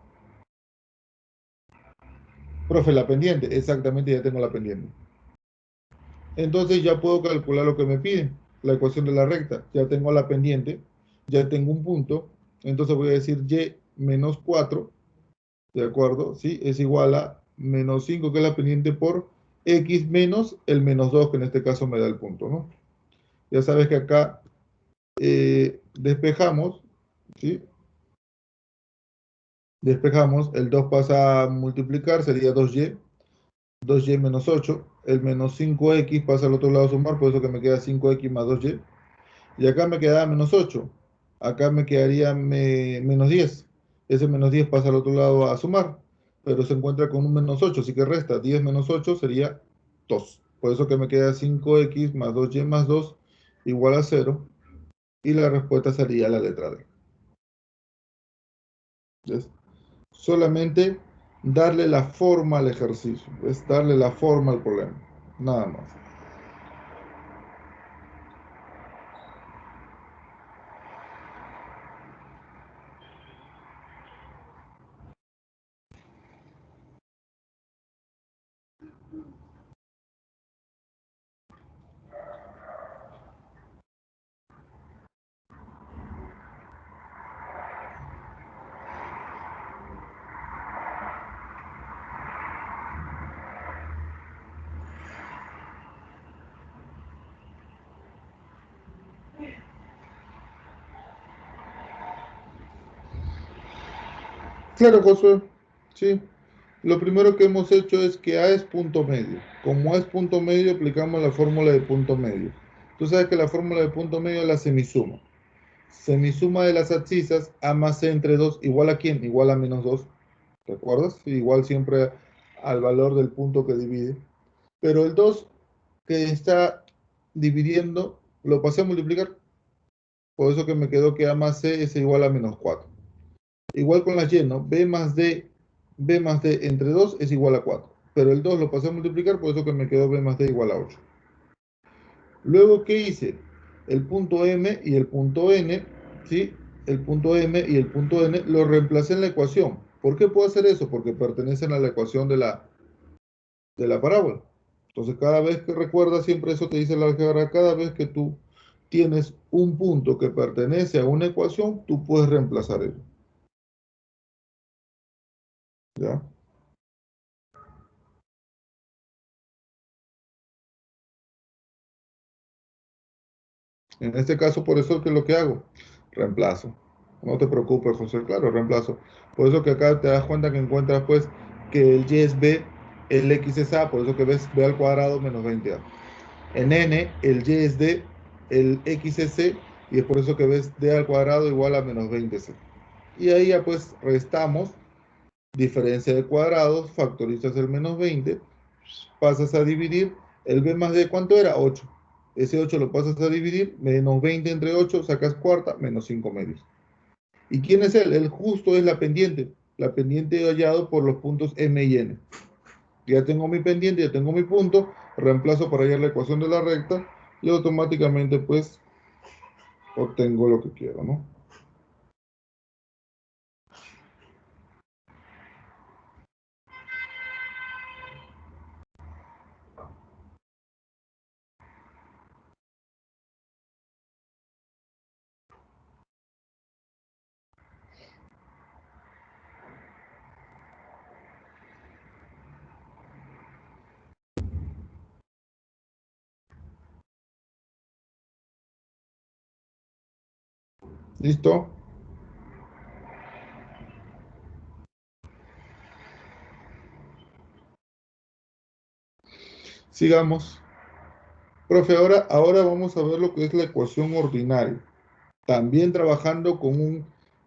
Profe, la pendiente. Exactamente, ya tengo la pendiente. Entonces ya puedo calcular lo que me piden. La ecuación de la recta. Ya tengo la pendiente. Ya tengo un punto. Entonces voy a decir Y menos 4. ¿De acuerdo? ¿Sí? Es igual a menos 5, que es la pendiente, por X menos el menos 2, que en este caso me da el punto, ¿no? Ya sabes que acá despejamos, ¿sí? Despejamos, el 2 pasa a multiplicar, sería 2y menos 8, el menos 5x pasa al otro lado a sumar, por eso que me queda 5x más 2y, y acá me queda menos 8, acá me quedaría menos 10, ese menos 10 pasa al otro lado a sumar, pero se encuentra con un menos 8, así que resta 10 menos 8 sería 2, por eso que me queda 5x más 2y más 2 igual a 0, y la respuesta sería la letra D. ¿Ves? Solamente darle la forma al ejercicio, es darle la forma al problema, nada más. Claro, Josué, sí. Lo primero que hemos hecho es que A es punto medio. Como A es punto medio, aplicamos la fórmula de punto medio. Tú sabes que la fórmula de punto medio es la semisuma. Semisuma de las abscisas, A más C entre 2, ¿igual a quién? Igual a menos 2. ¿Te acuerdas? Igual siempre al valor del punto que divide. Pero el 2 que está dividiendo, lo pasé a multiplicar. Por eso que me quedó que A más C es igual a menos 4. Igual con las y, ¿no? B más D entre 2 es igual a 4. Pero el 2 lo pasé a multiplicar, por eso que me quedó B más D igual a 8. Luego, ¿qué hice? El punto M y el punto N, ¿sí? El punto M y el punto N lo reemplacé en la ecuación. ¿Por qué puedo hacer eso? Porque pertenecen a la ecuación de la parábola. Entonces, cada vez que recuerdas, siempre eso te dice la álgebra, cada vez que tú tienes un punto que pertenece a una ecuación, tú puedes reemplazar eso. ¿Ya? En este caso, por eso es que lo que hago, reemplazo. No te preocupes, José, claro, reemplazo. Por eso que acá te das cuenta que encuentras, pues, que el y es b, el x es a, por eso que ves b al cuadrado menos 20a. En n, el y es d, el x es c, y es por eso que ves d al cuadrado igual a menos 20c. Y ahí ya pues restamos, diferencia de cuadrados, factorizas el menos 20, pasas a dividir, el b más d, ¿cuánto era? 8. Ese 8 lo pasas a dividir, menos 20 entre 8, sacas cuarta, menos 5 medios. ¿Y quién es él? El justo es la pendiente hallado por los puntos m y n. Ya tengo mi pendiente, ya tengo mi punto, reemplazo para hallar la ecuación de la recta y automáticamente pues obtengo lo que quiero, ¿no? ¿Listo? Sigamos. Profe, ahora vamos a ver lo que es la ecuación ordinaria. También trabajando con un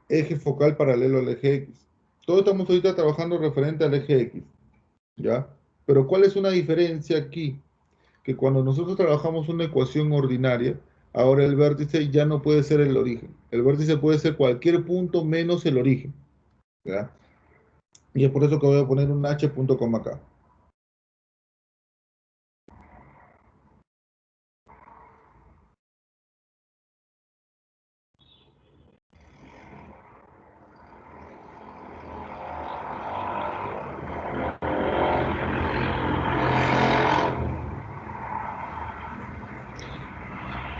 eje focal paralelo al eje X. Todos estamos ahorita trabajando referente al eje X, ¿ya? Pero ¿cuál es una diferencia aquí? Que cuando nosotros trabajamos una ecuación ordinaria, ahora el vértice ya no puede ser el origen. El vértice puede ser cualquier punto menos el origen, ¿ya? Y es por eso que voy a poner un h punto coma acá.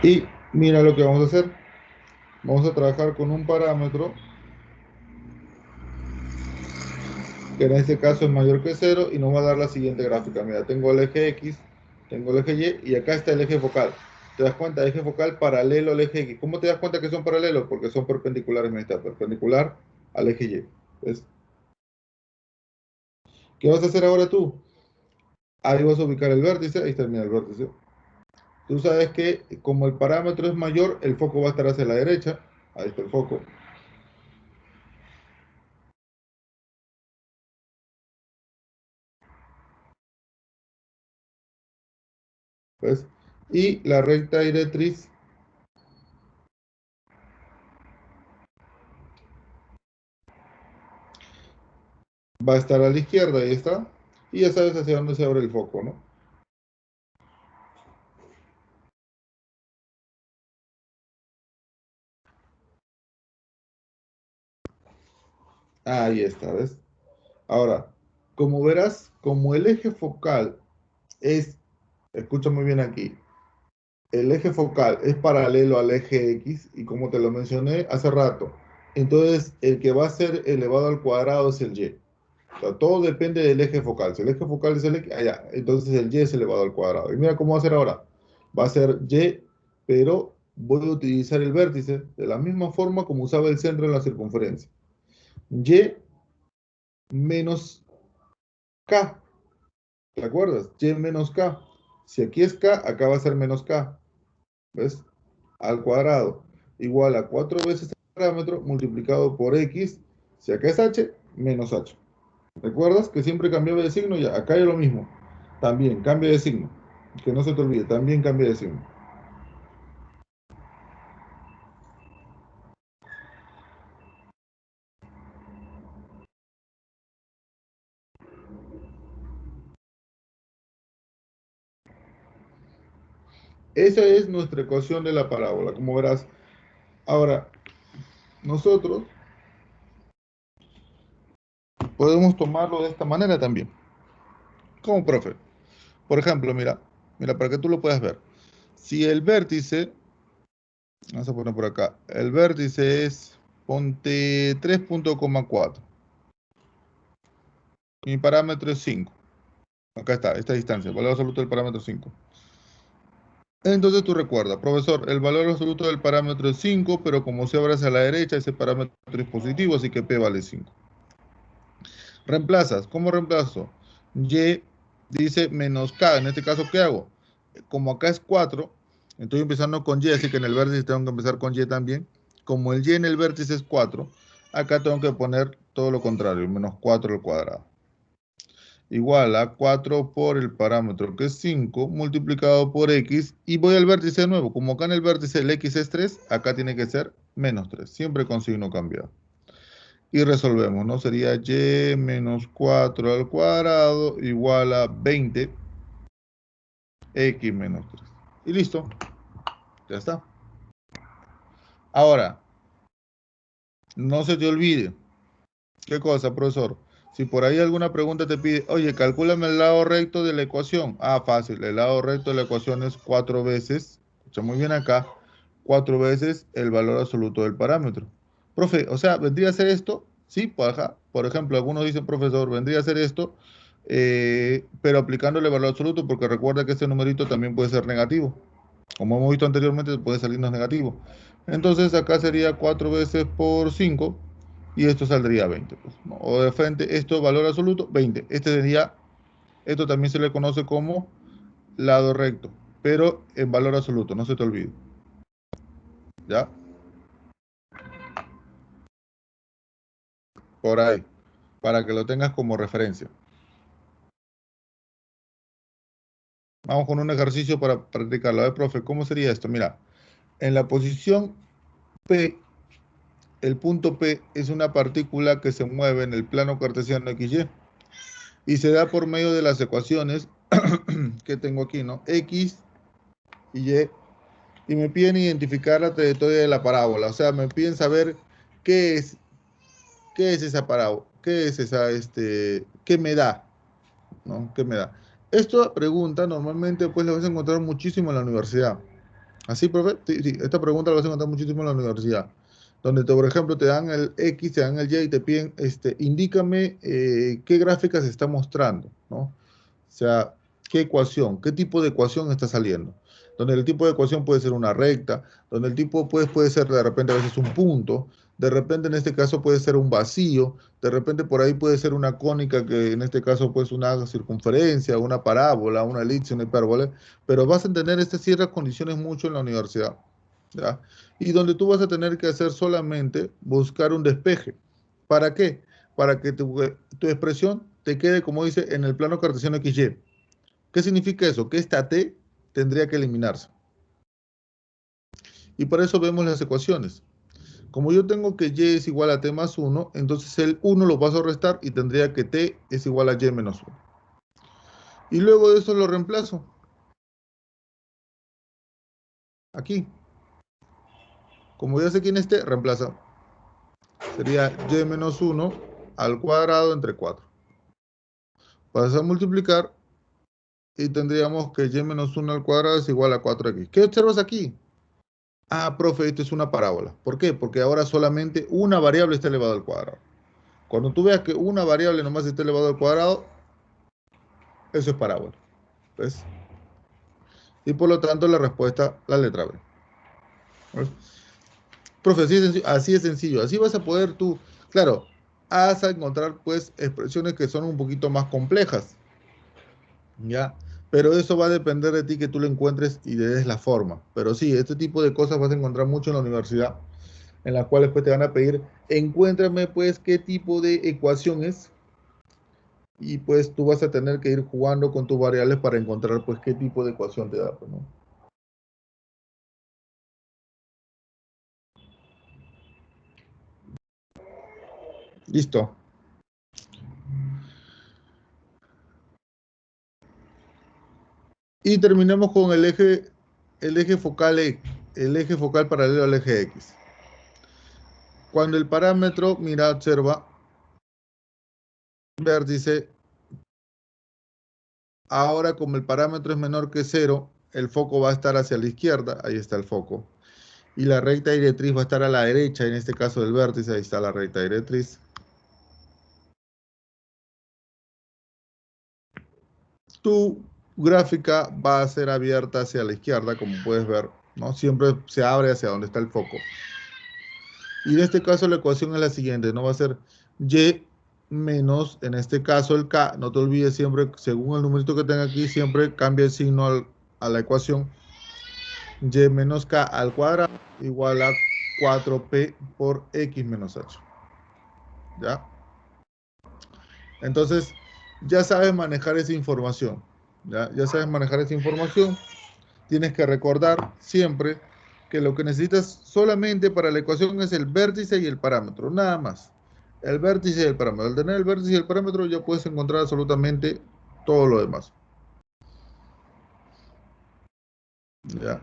Y mira lo que vamos a hacer. Vamos a trabajar con un parámetro que en este caso es mayor que cero y nos va a dar la siguiente gráfica. Mira, tengo el eje X, tengo el eje Y y acá está el eje focal. ¿Te das cuenta? Eje focal paralelo al eje X. ¿Cómo te das cuenta que son paralelos? Porque son perpendiculares, me está perpendicular al eje Y. ¿Ves? ¿Qué vas a hacer ahora tú? Ahí vas a ubicar el vértice, ahí termina el vértice. Tú sabes que como el parámetro es mayor, el foco va a estar hacia la derecha. Ahí está el foco. ¿Ves? Y la recta directriz va a estar a la izquierda, ahí está. Y ya sabes hacia dónde se abre el foco, ¿no? Ahí está, ¿ves? Ahora, como verás, como el eje focal es, escucha muy bien aquí, el eje focal es paralelo al eje X y como te lo mencioné hace rato, entonces el que va a ser elevado al cuadrado es el Y. O sea, todo depende del eje focal. Si el eje focal es el X, allá, entonces el Y es elevado al cuadrado. Y mira cómo va a ser ahora. Va a ser Y, pero voy a utilizar el vértice de la misma forma como usaba el centro en la circunferencia. Y menos K. ¿Te acuerdas? Y menos K. Si aquí es K, acá va a ser menos K. ¿Ves? Al cuadrado. Igual a 4 veces el parámetro multiplicado por X. Si acá es H, menos H. ¿Recuerdas que siempre cambiaba de signo? Ya, acá es lo mismo. También cambia de signo. Que no se te olvide, también cambia de signo. Esa es nuestra ecuación de la parábola, como verás. Ahora, nosotros podemos tomarlo de esta manera también. Como profe. Por ejemplo, mira, para que tú lo puedas ver. Si el vértice, vamos a poner por acá, el vértice es, ponte 3,4. Mi parámetro es 5. Acá está, esta distancia, valor absoluto del parámetro 5. Entonces tú recuerdas, profesor, el valor absoluto del parámetro es 5, pero como se abre hacia la derecha, ese parámetro es positivo, así que P vale 5. Reemplazas, ¿cómo reemplazo? Y dice menos K, en este caso, ¿qué hago? Como acá es 4, estoy empezando con Y, así que en el vértice tengo que empezar con Y también. Como el Y en el vértice es 4, acá tengo que poner todo lo contrario, menos 4 al cuadrado. Igual a 4 por el parámetro que es 5 multiplicado por X y voy al vértice de nuevo. Como acá en el vértice el X es 3, acá tiene que ser menos 3, siempre con signo cambiado. Y resolvemos, ¿no? Sería Y menos 4 al cuadrado igual a 20 X menos 3. Y listo, ya está. Ahora, no se te olvide. ¿Qué cosa, profesor? Si por ahí alguna pregunta te pide, oye, calcúlame el lado recto de la ecuación. Ah, fácil. El lado recto de la ecuación es 4 veces, escucha muy bien acá, 4 veces el valor absoluto del parámetro. Profe, o sea, ¿vendría a ser esto? Sí, pues, ajá. Por ejemplo, algunos dicen, profesor, vendría a ser esto, pero aplicándole valor absoluto, porque recuerda que este numerito también puede ser negativo. Como hemos visto anteriormente, puede salirnos negativo. Entonces acá sería 4 veces por 5 y esto saldría 20. Pues, ¿no? O de frente, esto valor absoluto, 20. Esto también se le conoce como lado recto. pero en valor absoluto, no se te olvide. ¿Ya? Por ahí, para que lo tengas como referencia. Vamos con un ejercicio para practicarlo. A ver, profe, ¿cómo sería esto? Mira, en la posición P, el punto P es una partícula que se mueve en el plano cartesiano XY y se da por medio de las ecuaciones que tengo aquí, ¿no? X y Y, y me piden identificar la trayectoria de la parábola, o sea, me piden saber qué es, qué es esa parábola, qué es esa, qué me da, ¿no? ¿Qué me da? Esta pregunta normalmente pues la vas a encontrar muchísimo en la universidad. ¿Así, profe? Sí, sí, esta pregunta la vas a encontrar muchísimo en la universidad. Donde, por ejemplo, te dan el X, te dan el Y y te piden, indícame qué gráfica se está mostrando, ¿no? O sea, qué ecuación, qué tipo de ecuación está saliendo. Donde el tipo de ecuación puede ser una recta, donde el tipo puede ser de repente a veces un punto, de repente en este caso puede ser un vacío, de repente por ahí puede ser una cónica que en este caso pues una circunferencia, una parábola, una elipse, una hipérbola, pero vas a tener estas ciertas condiciones mucho en la universidad, ¿ya? Y donde tú vas a tener que hacer solamente buscar un despeje. ¿Para qué? Para que tu expresión te quede, como dice, en el plano cartesiano XY. ¿Qué significa eso? Que esta T tendría que eliminarse. Y para eso vemos las ecuaciones. Como yo tengo que Y es igual a T más 1, entonces el 1 lo paso a restar y tendría que T es igual a Y menos 1. Y luego de eso lo reemplazo. Aquí. Como ya sé quién es T, reemplaza. Sería Y menos 1 al cuadrado entre 4. Vas a multiplicar y tendríamos que Y menos 1 al cuadrado es igual a 4x. ¿Qué observas aquí? Ah, profe, esto es una parábola. ¿Por qué? Porque ahora solamente una variable está elevada al cuadrado. Cuando tú veas que una variable nomás está elevada al cuadrado, eso es parábola. ¿Ves? Y por lo tanto la respuesta, la letra B. ¿Ves? Profe, así es sencillo. Así vas a poder tú, claro, vas a encontrar pues expresiones que son un poquito más complejas. ¿Ya? Pero eso va a depender de ti que tú lo encuentres y le des la forma. Pero sí, este tipo de cosas vas a encontrar mucho en la universidad, en las cuales pues te van a pedir, encuéntrame pues qué tipo de ecuación es, y pues tú vas a tener que ir jugando con tus variables para encontrar pues qué tipo de ecuación te da, pues, ¿no? Listo. Y terminamos con el eje focal, el eje focal paralelo al eje X. Cuando el parámetro, mira, observa, vértice. Ahora, como el parámetro es menor que 0, el foco va a estar hacia la izquierda, ahí está el foco. Y la recta directriz va a estar a la derecha, en este caso del vértice, ahí está la recta directriz. Tu gráfica va a ser abierta hacia la izquierda, como puedes ver, ¿no? Siempre se abre hacia donde está el foco. Y en este caso la ecuación es la siguiente, ¿no? Va a ser y menos, en este caso el k, no te olvides siempre, según el numerito que tenga aquí, siempre cambia el signo a la ecuación. Y menos k al cuadrado igual a 4p por x menos h. ¿Ya? Entonces, ya sabes manejar esa información. ¿Ya? Ya sabes manejar esa información. Tienes que recordar siempre que lo que necesitas solamente para la ecuación es el vértice y el parámetro, nada más. El vértice y el parámetro. Al tener el vértice y el parámetro ya puedes encontrar absolutamente todo lo demás. ¿Ya?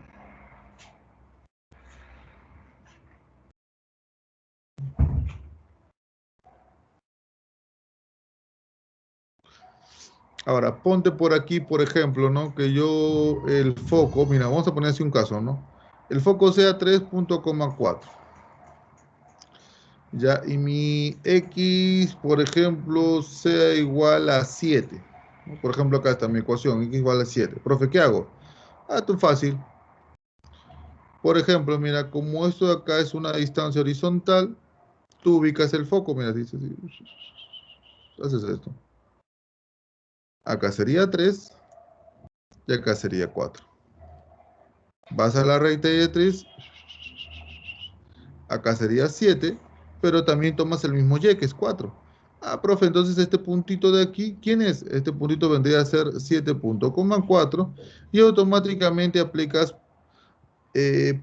Ahora, ponte por aquí, por ejemplo, ¿no? Que yo el foco, mira, vamos a poner así un caso, ¿no? El foco sea 3.4. Ya, y mi X, por ejemplo, sea igual a 7. ¿No? Por ejemplo, acá está mi ecuación, X igual a 7. Profe, ¿qué hago? Ah, esto es fácil. Por ejemplo, mira, como esto de acá es una distancia horizontal, tú ubicas el foco, mira, dices, haces esto. Acá sería 3 y acá sería 4. Vas a la recta directriz, acá sería 7, pero también tomas el mismo y, que es 4. Ah, profe, entonces este puntito de aquí, ¿quién es? Este puntito vendría a ser 7.4 y automáticamente aplicas eh,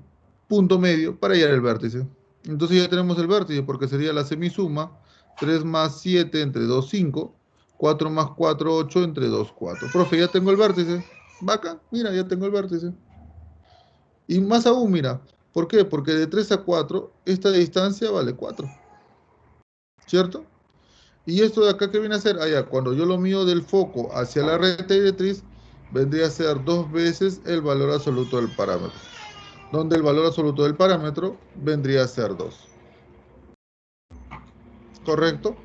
punto medio para hallar el vértice. Entonces ya tenemos el vértice porque sería la semisuma 3 más 7 entre 2, 5, 4 más 4, 8 entre 2, 4. Profe, ya tengo el vértice. Vaca, mira, ya tengo el vértice. Y más aún, mira, ¿por qué? Porque de 3 a 4, esta distancia vale 4, ¿cierto? Y esto de acá, ¿qué viene a ser? Allá, cuando yo lo mío del foco hacia la recta directriz, vendría a ser 2 veces el valor absoluto del parámetro, donde el valor absoluto del parámetro vendría a ser 2. ¿Correcto?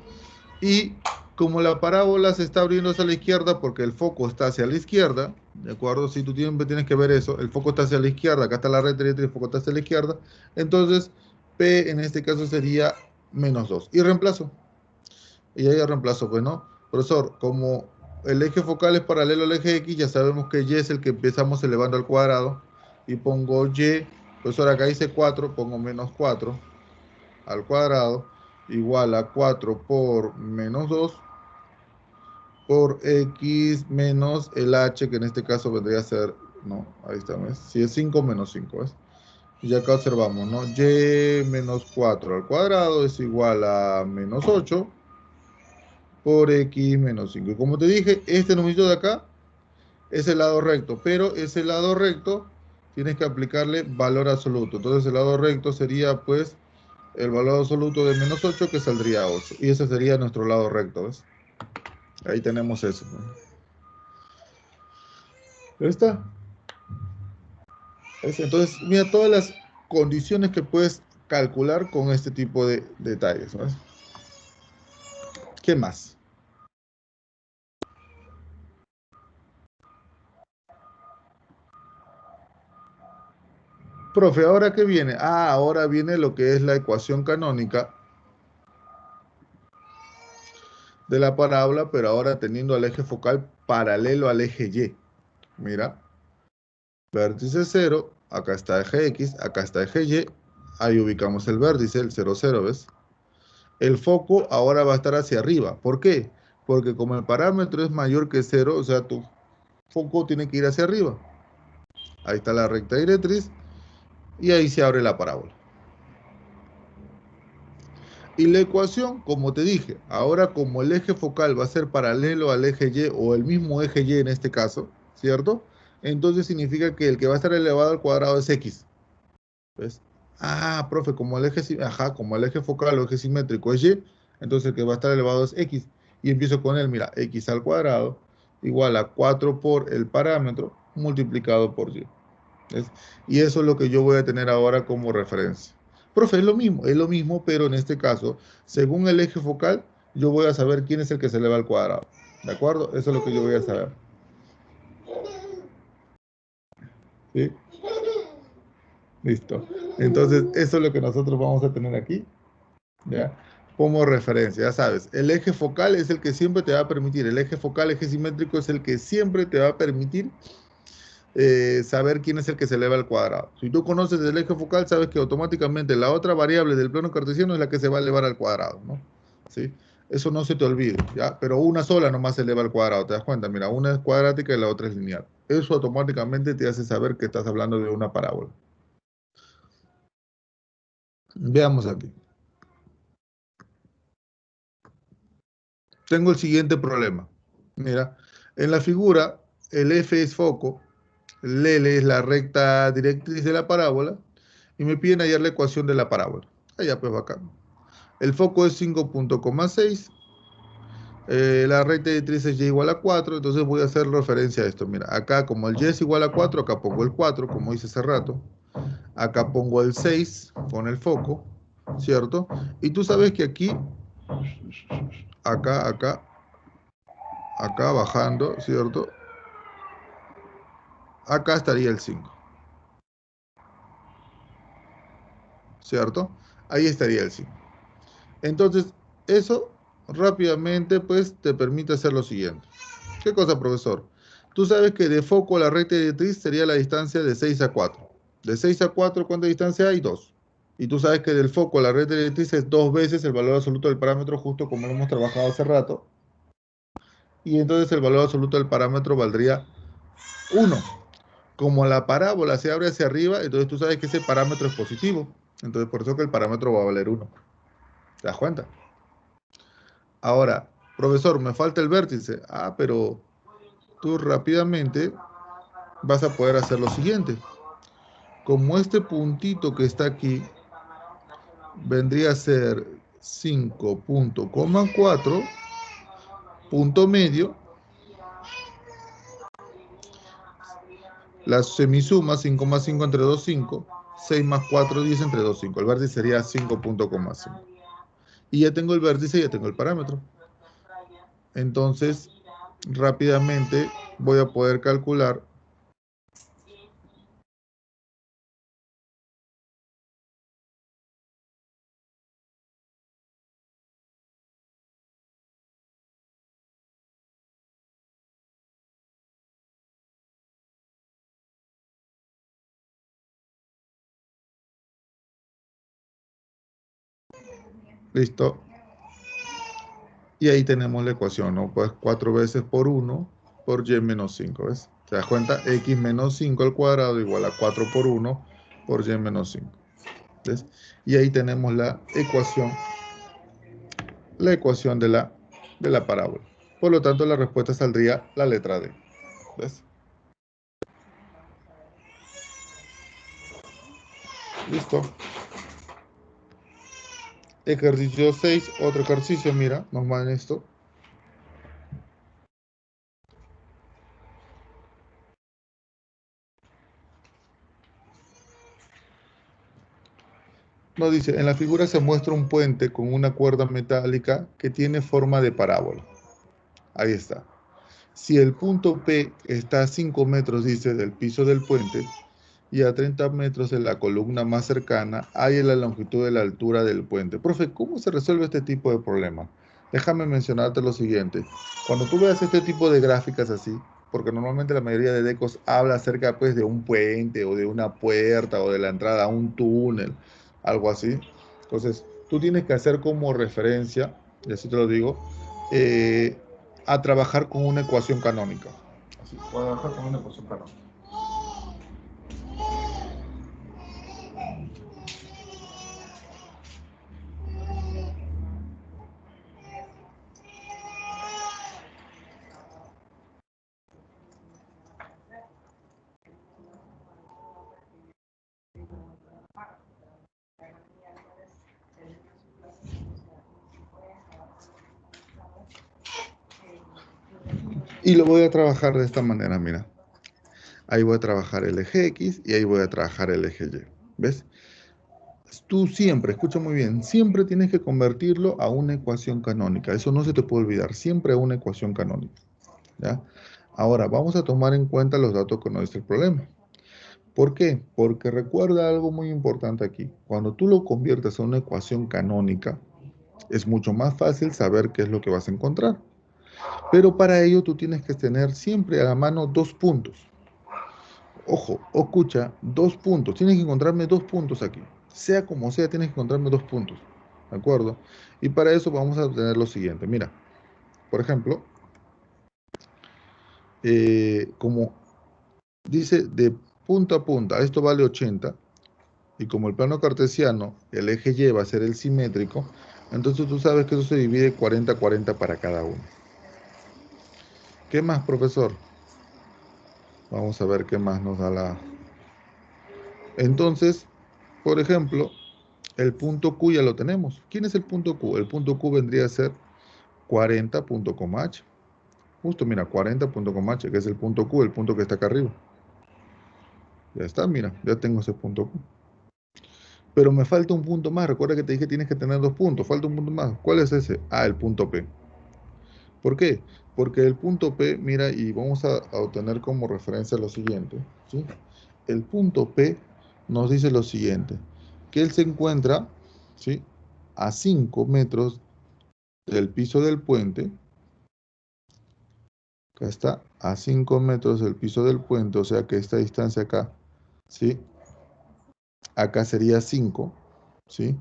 Y como la parábola se está abriendo hacia la izquierda porque el foco está hacia la izquierda, ¿de acuerdo? Si tú tienes que ver eso, el foco está hacia la izquierda, acá está la recta directriz, el foco está hacia la izquierda, entonces P en este caso sería menos 2. Y reemplazo. Y ahí reemplazo, pues, ¿no? Profesor, como el eje focal es paralelo al eje X, ya sabemos que Y es el que empezamos elevando al cuadrado. Y pongo Y, profesor, acá dice 4, pongo menos 4 al cuadrado, igual a 4 por menos 2 por X menos el H, que en este caso vendría a ser, no, ahí está, ¿ves? Si es 5 menos 5, ¿ves? Y acá observamos, ¿no? Y menos 4 al cuadrado es igual a menos 8 por X menos 5. Y como te dije, este numerito de acá es el lado recto, pero ese lado recto tienes que aplicarle valor absoluto. Entonces el lado recto sería, pues, el valor absoluto de menos 8, que saldría 8. Y ese sería nuestro lado recto, ¿ves? Ahí tenemos eso. ¿Está? Entonces, mira todas las condiciones que puedes calcular con este tipo de detalles, ¿ves? ¿Qué más? Profe, ¿ahora qué viene? Ah, ahora viene lo que es la ecuación canónica de la parábola, pero ahora teniendo el eje focal paralelo al eje Y. Mira, vértice 0, acá está eje X, acá está eje Y, ahí ubicamos el vértice, el 0, 0, ¿ves? El foco ahora va a estar hacia arriba. ¿Por qué? Porque como el parámetro es mayor que 0, o sea, tu foco tiene que ir hacia arriba. Ahí está la recta directriz y ahí se abre la parábola. Y la ecuación, como te dije, ahora como el eje focal va a ser paralelo al eje Y o el mismo eje Y en este caso, ¿cierto? Entonces significa que el que va a estar elevado al cuadrado es X. ¿Ves? Ah, profe, como el eje, como el eje focal o eje simétrico es Y, entonces el que va a estar elevado es X. Y empiezo con él, mira, X al cuadrado igual a 4 por el parámetro multiplicado por Y. ¿Ves? Y eso es lo que yo voy a tener ahora como referencia. Profe, es lo mismo, pero en este caso, según el eje focal, yo voy a saber quién es el que se eleva al cuadrado. ¿De acuerdo? Eso es lo que yo voy a saber. ¿Sí? Listo. Entonces, eso es lo que nosotros vamos a tener aquí, ¿ya? Como referencia, ya sabes, el eje focal es el que siempre te va a permitir, el eje focal, eje simétrico es el que siempre te va a permitir saber quién es el que se eleva al cuadrado. Si tú conoces el eje focal, sabes que automáticamente la otra variable del plano cartesiano es la que se va a elevar al cuadrado, ¿no? ¿Sí? Eso no se te olvide, ¿ya? Pero una sola nomás se eleva al cuadrado, ¿te das cuenta? Mira, una es cuadrática y la otra es lineal. Eso automáticamente te hace saber que estás hablando de una parábola. Veamos aquí. Tengo el siguiente problema. Mira, en la figura, el F es foco, el L es la recta directriz de la parábola, y me piden hallar la ecuación de la parábola. Allá pues bacán. El foco es 5.6, la recta directriz es y igual a 4, entonces voy a hacer referencia a esto. Mira, acá como el y es igual a 4, acá pongo el 4, como hice hace rato. Acá pongo el 6 con el foco, ¿cierto? Y tú sabes que aquí, acá bajando, ¿cierto? Acá estaría el 5, ¿cierto? Ahí estaría el 5. Entonces, eso rápidamente pues te permite hacer lo siguiente. ¿Qué cosa, profesor? Tú sabes que de foco a la recta directriz sería la distancia de 6 a 4. De 6 a 4, ¿cuánta distancia hay? 2. Y tú sabes que del foco a la red directriz es 2 veces el valor absoluto del parámetro, justo como lo hemos trabajado hace rato. Y entonces el valor absoluto del parámetro valdría 1. Como la parábola se abre hacia arriba, entonces tú sabes que ese parámetro es positivo. Entonces por eso que el parámetro va a valer 1. ¿Te das cuenta? Ahora, profesor, me falta el vértice. Ah, pero tú rápidamente vas a poder hacer lo siguiente. Como este puntito que está aquí vendría a ser 5.4, punto medio, la semisuma 5,5 entre 2,5, 6 más 4, 10 entre 2,5. El vértice sería 5.5. Y ya tengo el vértice y ya tengo el parámetro. Entonces, rápidamente voy a poder calcular listo. Y ahí tenemos la ecuación, ¿no? Pues 4 veces por 1 por y menos 5, ¿ves? ¿Te das cuenta? X menos 5 al cuadrado igual a 4 por 1 por y menos 5. ¿Ves? Y ahí tenemos la ecuación de la parábola. Por lo tanto, la respuesta saldría la letra D. ¿Ves? Listo. Ejercicio 6, otro ejercicio, mira, nos van esto. Nos dice, en la figura se muestra un puente con una cuerda metálica que tiene forma de parábola. Ahí está. Si el punto P está a 5 metros, dice, del piso del puente y a 30 metros de la columna más cercana, hay la longitud de la altura del puente. Profe, ¿cómo se resuelve este tipo de problema? Déjame mencionarte lo siguiente. Cuando tú veas este tipo de gráficas así, porque normalmente la mayoría de decos habla acerca pues de un puente o de una puerta o de la entrada a un túnel, algo así. Entonces, tú tienes que hacer como referencia, y así te lo digo, a trabajar con una ecuación canónica. Así, voy a trabajar con una ecuación canónica. Y lo voy a trabajar de esta manera, mira. Ahí voy a trabajar el eje X y ahí voy a trabajar el eje Y. ¿Ves? Tú siempre, escucha muy bien, siempre tienes que convertirlo a una ecuación canónica. Eso no se te puede olvidar, siempre a una ecuación canónica. ¿Ya? Ahora, vamos a tomar en cuenta los datos que nos dice el problema. ¿Por qué? Porque recuerda algo muy importante aquí. Cuando tú lo conviertes a una ecuación canónica, es mucho más fácil saber qué es lo que vas a encontrar. Pero para ello tú tienes que tener siempre a la mano dos puntos. Ojo, escucha, 2 puntos. Tienes que encontrarme 2 puntos aquí. Sea como sea, tienes que encontrarme 2 puntos. ¿De acuerdo? Y para eso vamos a tener lo siguiente. Mira, por ejemplo, como dice de punta a punta, esto vale 80. Y como el plano cartesiano, el eje Y va a ser el simétrico, entonces tú sabes que eso se divide 40-40 para cada uno. ¿Qué más, profesor? Vamos a ver qué más nos da la... Entonces, por ejemplo, el punto Q ya lo tenemos. ¿Quién es el punto Q? El punto Q vendría a ser 40.H. Justo, mira, 40.H, que es el punto Q, el punto que está acá arriba. Ya está, mira, ya tengo ese punto Q. Pero me falta un punto más. Recuerda que te dije que tienes que tener 2 puntos. Falta un punto más. ¿Cuál es ese? Ah, el punto P. ¿Por qué? Porque el punto P, mira, y vamos a obtener como referencia lo siguiente, ¿sí? El punto P nos dice lo siguiente, que él se encuentra, ¿sí?, a 5 metros del piso del puente. Acá está, a 5 metros del piso del puente, o sea que esta distancia acá, ¿sí?, acá sería 5, ¿sí?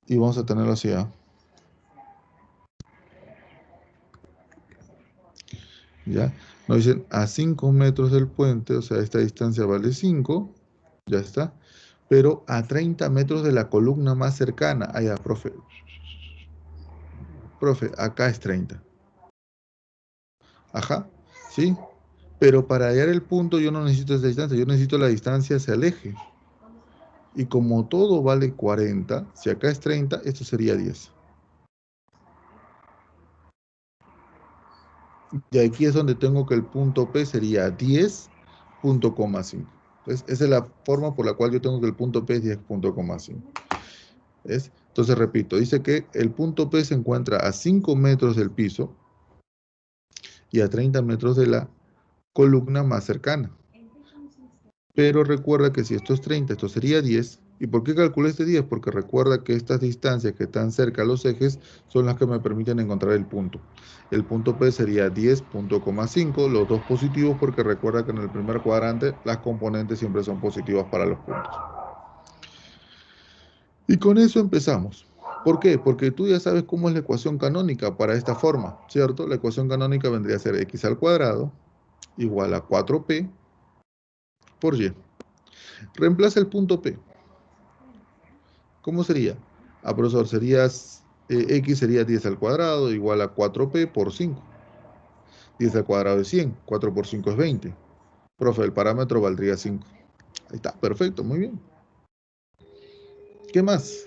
Y vamos a tenerlo así, ¿ah? ¿Ya? Nos dicen a 5 metros del puente, o sea, esta distancia vale 5, ya está. Pero a 30 metros de la columna más cercana, allá, profe, acá es 30. Ajá, ¿sí? Pero para hallar el punto yo no necesito esa distancia, yo necesito la distancia hacia el eje. Y como todo vale 40, si acá es 30, esto sería 10. Y aquí es donde tengo que el punto P sería 10 punto coma 5. Entonces, esa es la forma por la cual yo tengo que el punto P es 10 punto coma 5. ¿Ves? Entonces, repito, dice que el punto P se encuentra a 5 metros del piso y a 30 metros de la columna más cercana. Pero recuerda que si esto es 30, esto sería 10. ¿Y por qué calculé este 10? Porque recuerda que estas distancias que están cerca a los ejes son las que me permiten encontrar el punto. El punto P sería 10.5, los dos positivos, porque recuerda que en el primer cuadrante las componentes siempre son positivas para los puntos. Y con eso empezamos. ¿Por qué? Porque tú ya sabes cómo es la ecuación canónica para esta forma, ¿cierto? La ecuación canónica vendría a ser x al cuadrado igual a 4p por y. Reemplaza el punto P. ¿Cómo sería? Profesor, x sería 10 al cuadrado igual a 4p por 5. 10 al cuadrado es 100, 4 por 5 es 20. Profe, el parámetro valdría 5. Ahí está, perfecto, muy bien. ¿Qué más?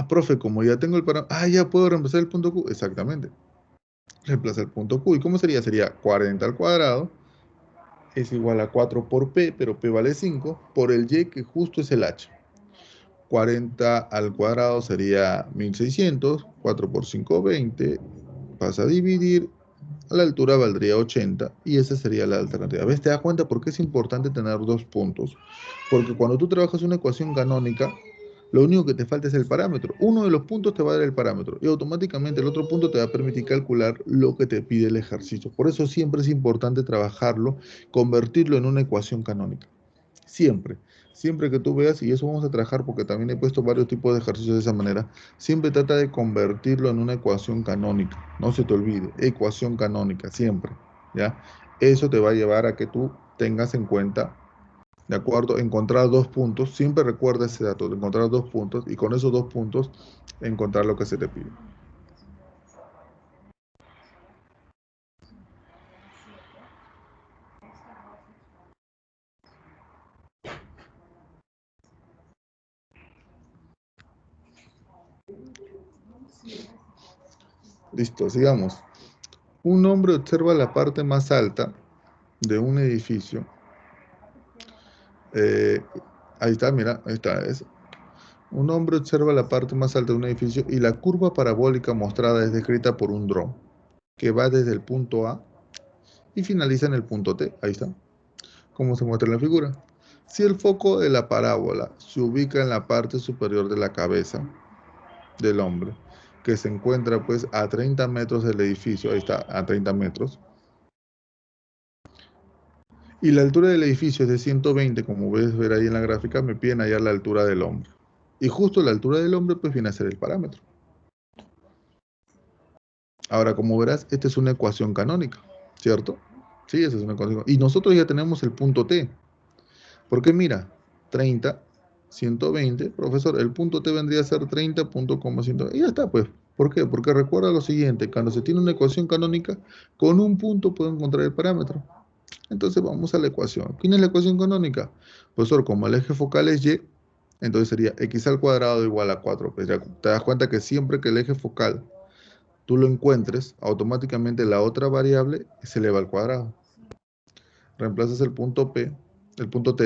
Profe, como ya tengo el parámetro, ya puedo reemplazar el punto Q. Exactamente. Reemplaza el punto Q. ¿Y cómo sería? Sería 40 al cuadrado es igual a 4 por P, pero P vale 5, por el Y que justo es el H. 40 al cuadrado sería 1600, 4 por 5, 20, pasa a dividir, a la altura valdría 80 y esa sería la alternativa. ¿Ves? ¿Te das cuenta por qué es importante tener dos puntos? Porque cuando tú trabajas una ecuación canónica, lo único que te falta es el parámetro. Uno de los puntos te va a dar el parámetro y automáticamente el otro punto te va a permitir calcular lo que te pide el ejercicio. Por eso siempre es importante trabajarlo, convertirlo en una ecuación canónica. Siempre, siempre que tú veas, y eso vamos a trabajar porque también he puesto varios tipos de ejercicios de esa manera, siempre trata de convertirlo en una ecuación canónica. No se te olvide, ecuación canónica, siempre. ¿Ya? Eso te va a llevar a que tú tengas en cuenta, ¿de acuerdo? Encontrar dos puntos, siempre recuerda ese dato, de encontrar dos puntos, y con esos dos puntos encontrar lo que se te pide. Listo, sigamos. Un hombre observa la parte más alta de un edificio. Eh, Ahí está, mira, ahí está. Un hombre observa la parte más alta de un edificio y la curva parabólica mostrada es descrita por un dron que va desde el punto A y finaliza en el punto T. Ahí está, como se muestra en la figura. Si el foco de la parábola se ubica en la parte superior de la cabeza del hombre, que se encuentra pues a 30 metros del edificio, ahí está, a 30 metros, y la altura del edificio es de 120, como ves ver ahí en la gráfica, me piden hallar la altura del hombre. Y justo la altura del hombre pues viene a ser el parámetro. Ahora, como verás, esta es una ecuación canónica, ¿cierto? Sí, esa es una ecuación. Y nosotros ya tenemos el punto T. Porque mira, 30, 120, profesor, el punto T vendría a ser 30 punto coma 120. Y ya está, pues. ¿Por qué? Porque recuerda lo siguiente, cuando se tiene una ecuación canónica, con un punto puedo encontrar el parámetro. Entonces vamos a la ecuación. ¿Quién es la ecuación canónica? Profesor, como el eje focal es Y, entonces sería x al cuadrado igual a 4. Pues ya te das cuenta que siempre que el eje focal tú lo encuentres, automáticamente la otra variable se eleva al cuadrado. Reemplazas el punto T,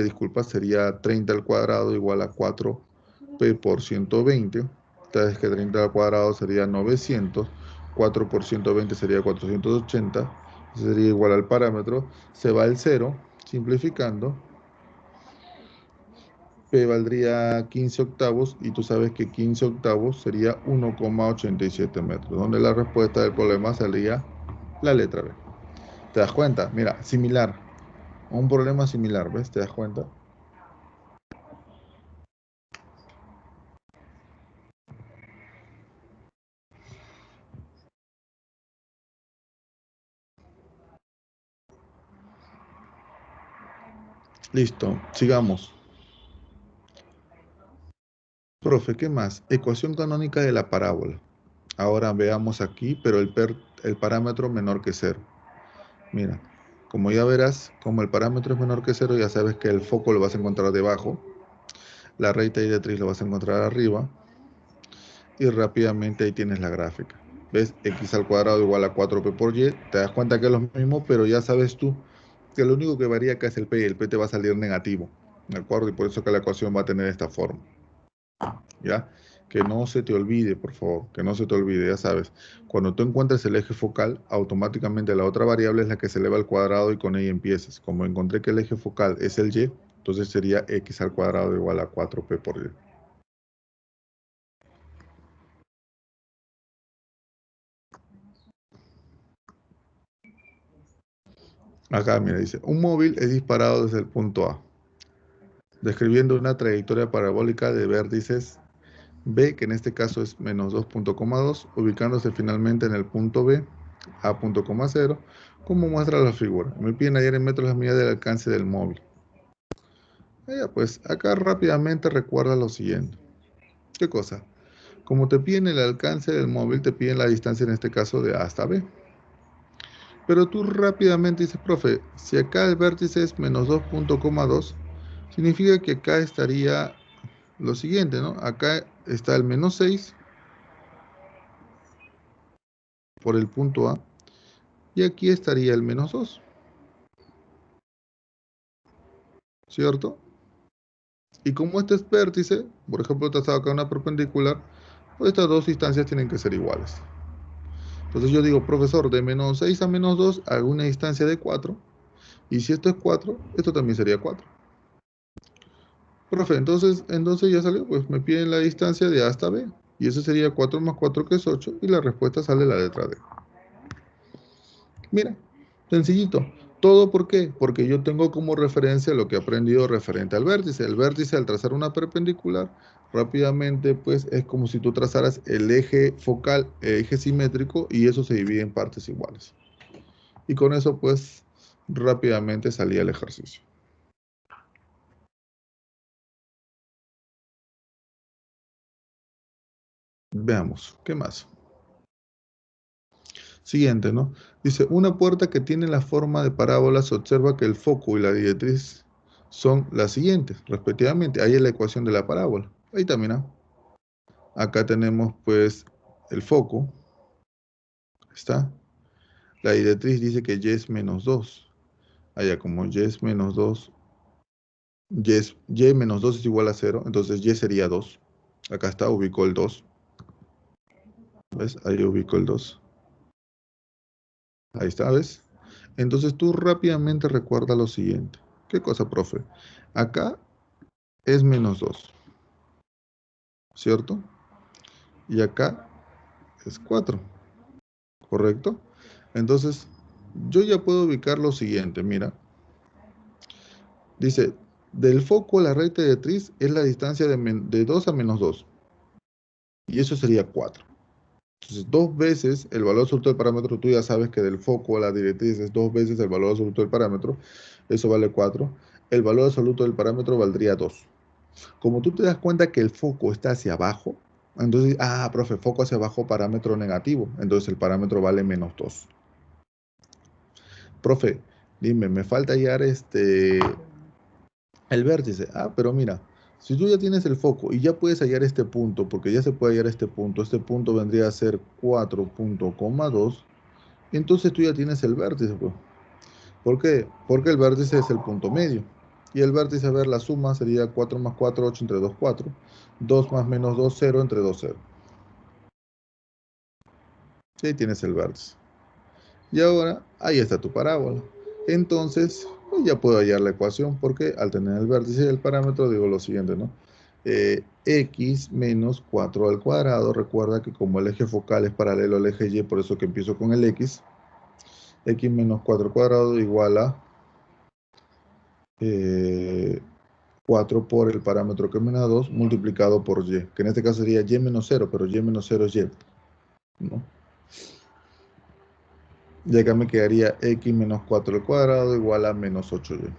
disculpa, sería 30 al cuadrado igual a 4P por 120. Entonces que 30 al cuadrado sería 900, 4 por 120 sería 480, sería igual al parámetro, se va el 0, simplificando, P valdría 15 octavos y tú sabes que 15 octavos sería 1,87 metros, donde la respuesta del problema sería la letra B. ¿Te das cuenta? Mira, similar. Un problema similar, ¿ves? ¿Te das cuenta? Listo, sigamos. Profe, ¿qué más? Ecuación canónica de la parábola. Ahora veamos aquí, pero el parámetro menor que cero. Mira, como ya verás, como el parámetro es menor que cero, ya sabes que el foco lo vas a encontrar debajo, la recta directriz lo vas a encontrar arriba, y rápidamente ahí tienes la gráfica. ¿Ves? X al cuadrado igual a 4p por y. Te das cuenta que es lo mismo, pero ya sabes tú que lo único que varía acá es el p, y el p te va a salir negativo. ¿De acuerdo? Y por eso que la ecuación va a tener esta forma. ¿Ya? Que no se te olvide, por favor, que no se te olvide, ya sabes. Cuando tú encuentres el eje focal, automáticamente la otra variable es la que se eleva al cuadrado y con ella empiezas. Como encontré que el eje focal es el y, entonces sería x al cuadrado igual a 4p por y. Acá, mira, dice, un móvil es disparado desde el punto A, describiendo una trayectoria parabólica de vértices B, que en este caso es menos 2.2, ubicándose finalmente en el punto B, A.0, como muestra la figura. Me piden hallar en metros la medida del alcance del móvil. Pues acá rápidamente recuerda lo siguiente. ¿Qué cosa? Como te piden el alcance del móvil, te piden la distancia en este caso de A hasta B. Pero tú rápidamente dices, profe, si acá el vértice es menos 2.2, significa que acá estaría lo siguiente, ¿no? Acá está el menos 6 por el punto A y aquí estaría el menos 2, ¿cierto? Y como este es vértice, por ejemplo, te has dado acá una perpendicular, pues estas dos distancias tienen que ser iguales. Entonces yo digo, profesor, de menos 6 a menos 2, hago una distancia de 4. Y si esto es 4, esto también sería 4. Profe, entonces ya salió, pues me piden la distancia de A hasta B. Y eso sería 4 más 4, que es 8. Y la respuesta sale la letra D. Mira, sencillito. ¿Todo por qué? Porque yo tengo como referencia lo que he aprendido referente al vértice. El vértice, al trazar una perpendicular, rápidamente pues es como si tú trazaras el eje focal, el eje simétrico, y eso se divide en partes iguales. Y con eso pues rápidamente salía el ejercicio. Veamos, ¿qué más? Siguiente, ¿no? Dice, una puerta que tiene la forma de parábola, se observa que el foco y la directriz son las siguientes, respectivamente. Ahí es la ecuación de la parábola. Ahí también, ¿no? Acá tenemos, pues, el foco. ¿Está? La directriz dice que y es menos 2. Allá, como y es menos 2, y menos 2 es igual a 0, entonces y sería 2. Acá está, ubico el 2. ¿Ves? Ahí ubico el 2. Ahí está, ¿ves? Entonces tú rápidamente recuerda lo siguiente. ¿Qué cosa, profe? Acá es menos 2, ¿cierto? Y acá es 4, ¿correcto? Entonces, yo ya puedo ubicar lo siguiente, mira. Dice, del foco a la recta directriz es la distancia de 2 a menos 2. Y eso sería 4. Entonces, dos veces el valor absoluto del parámetro, tú ya sabes que del foco a la directriz es dos veces el valor absoluto del parámetro. Eso vale 4. El valor absoluto del parámetro valdría 2. Como tú te das cuenta que el foco está hacia abajo, entonces, profe, foco hacia abajo, parámetro negativo. Entonces el parámetro vale menos 2. Profe, dime, me falta hallar el vértice. Pero mira, si tú ya tienes el foco y ya puedes hallar este punto, porque ya se puede hallar este punto vendría a ser 4.2, entonces tú ya tienes el vértice, pues. ¿Por qué? Porque el vértice es el punto medio. Y el vértice, a ver, la suma sería 4 más 4, 8 entre 2, 4. 2 más menos 2, 0 entre 2, 0. Y ahí tienes el vértice. Y ahora, ahí está tu parábola. Entonces, pues ya puedo hallar la ecuación porque al tener el vértice y el parámetro digo lo siguiente, ¿no? X menos 4 al cuadrado. Recuerda que como el eje focal es paralelo al eje Y, por eso que empiezo con el X. X menos 4 al cuadrado igual a 4 por el parámetro que es menos 2 multiplicado por y, que en este caso sería y menos 0, pero y menos 0 es y, ¿no? Y acá me quedaría x menos 4 al cuadrado igual a menos 8y.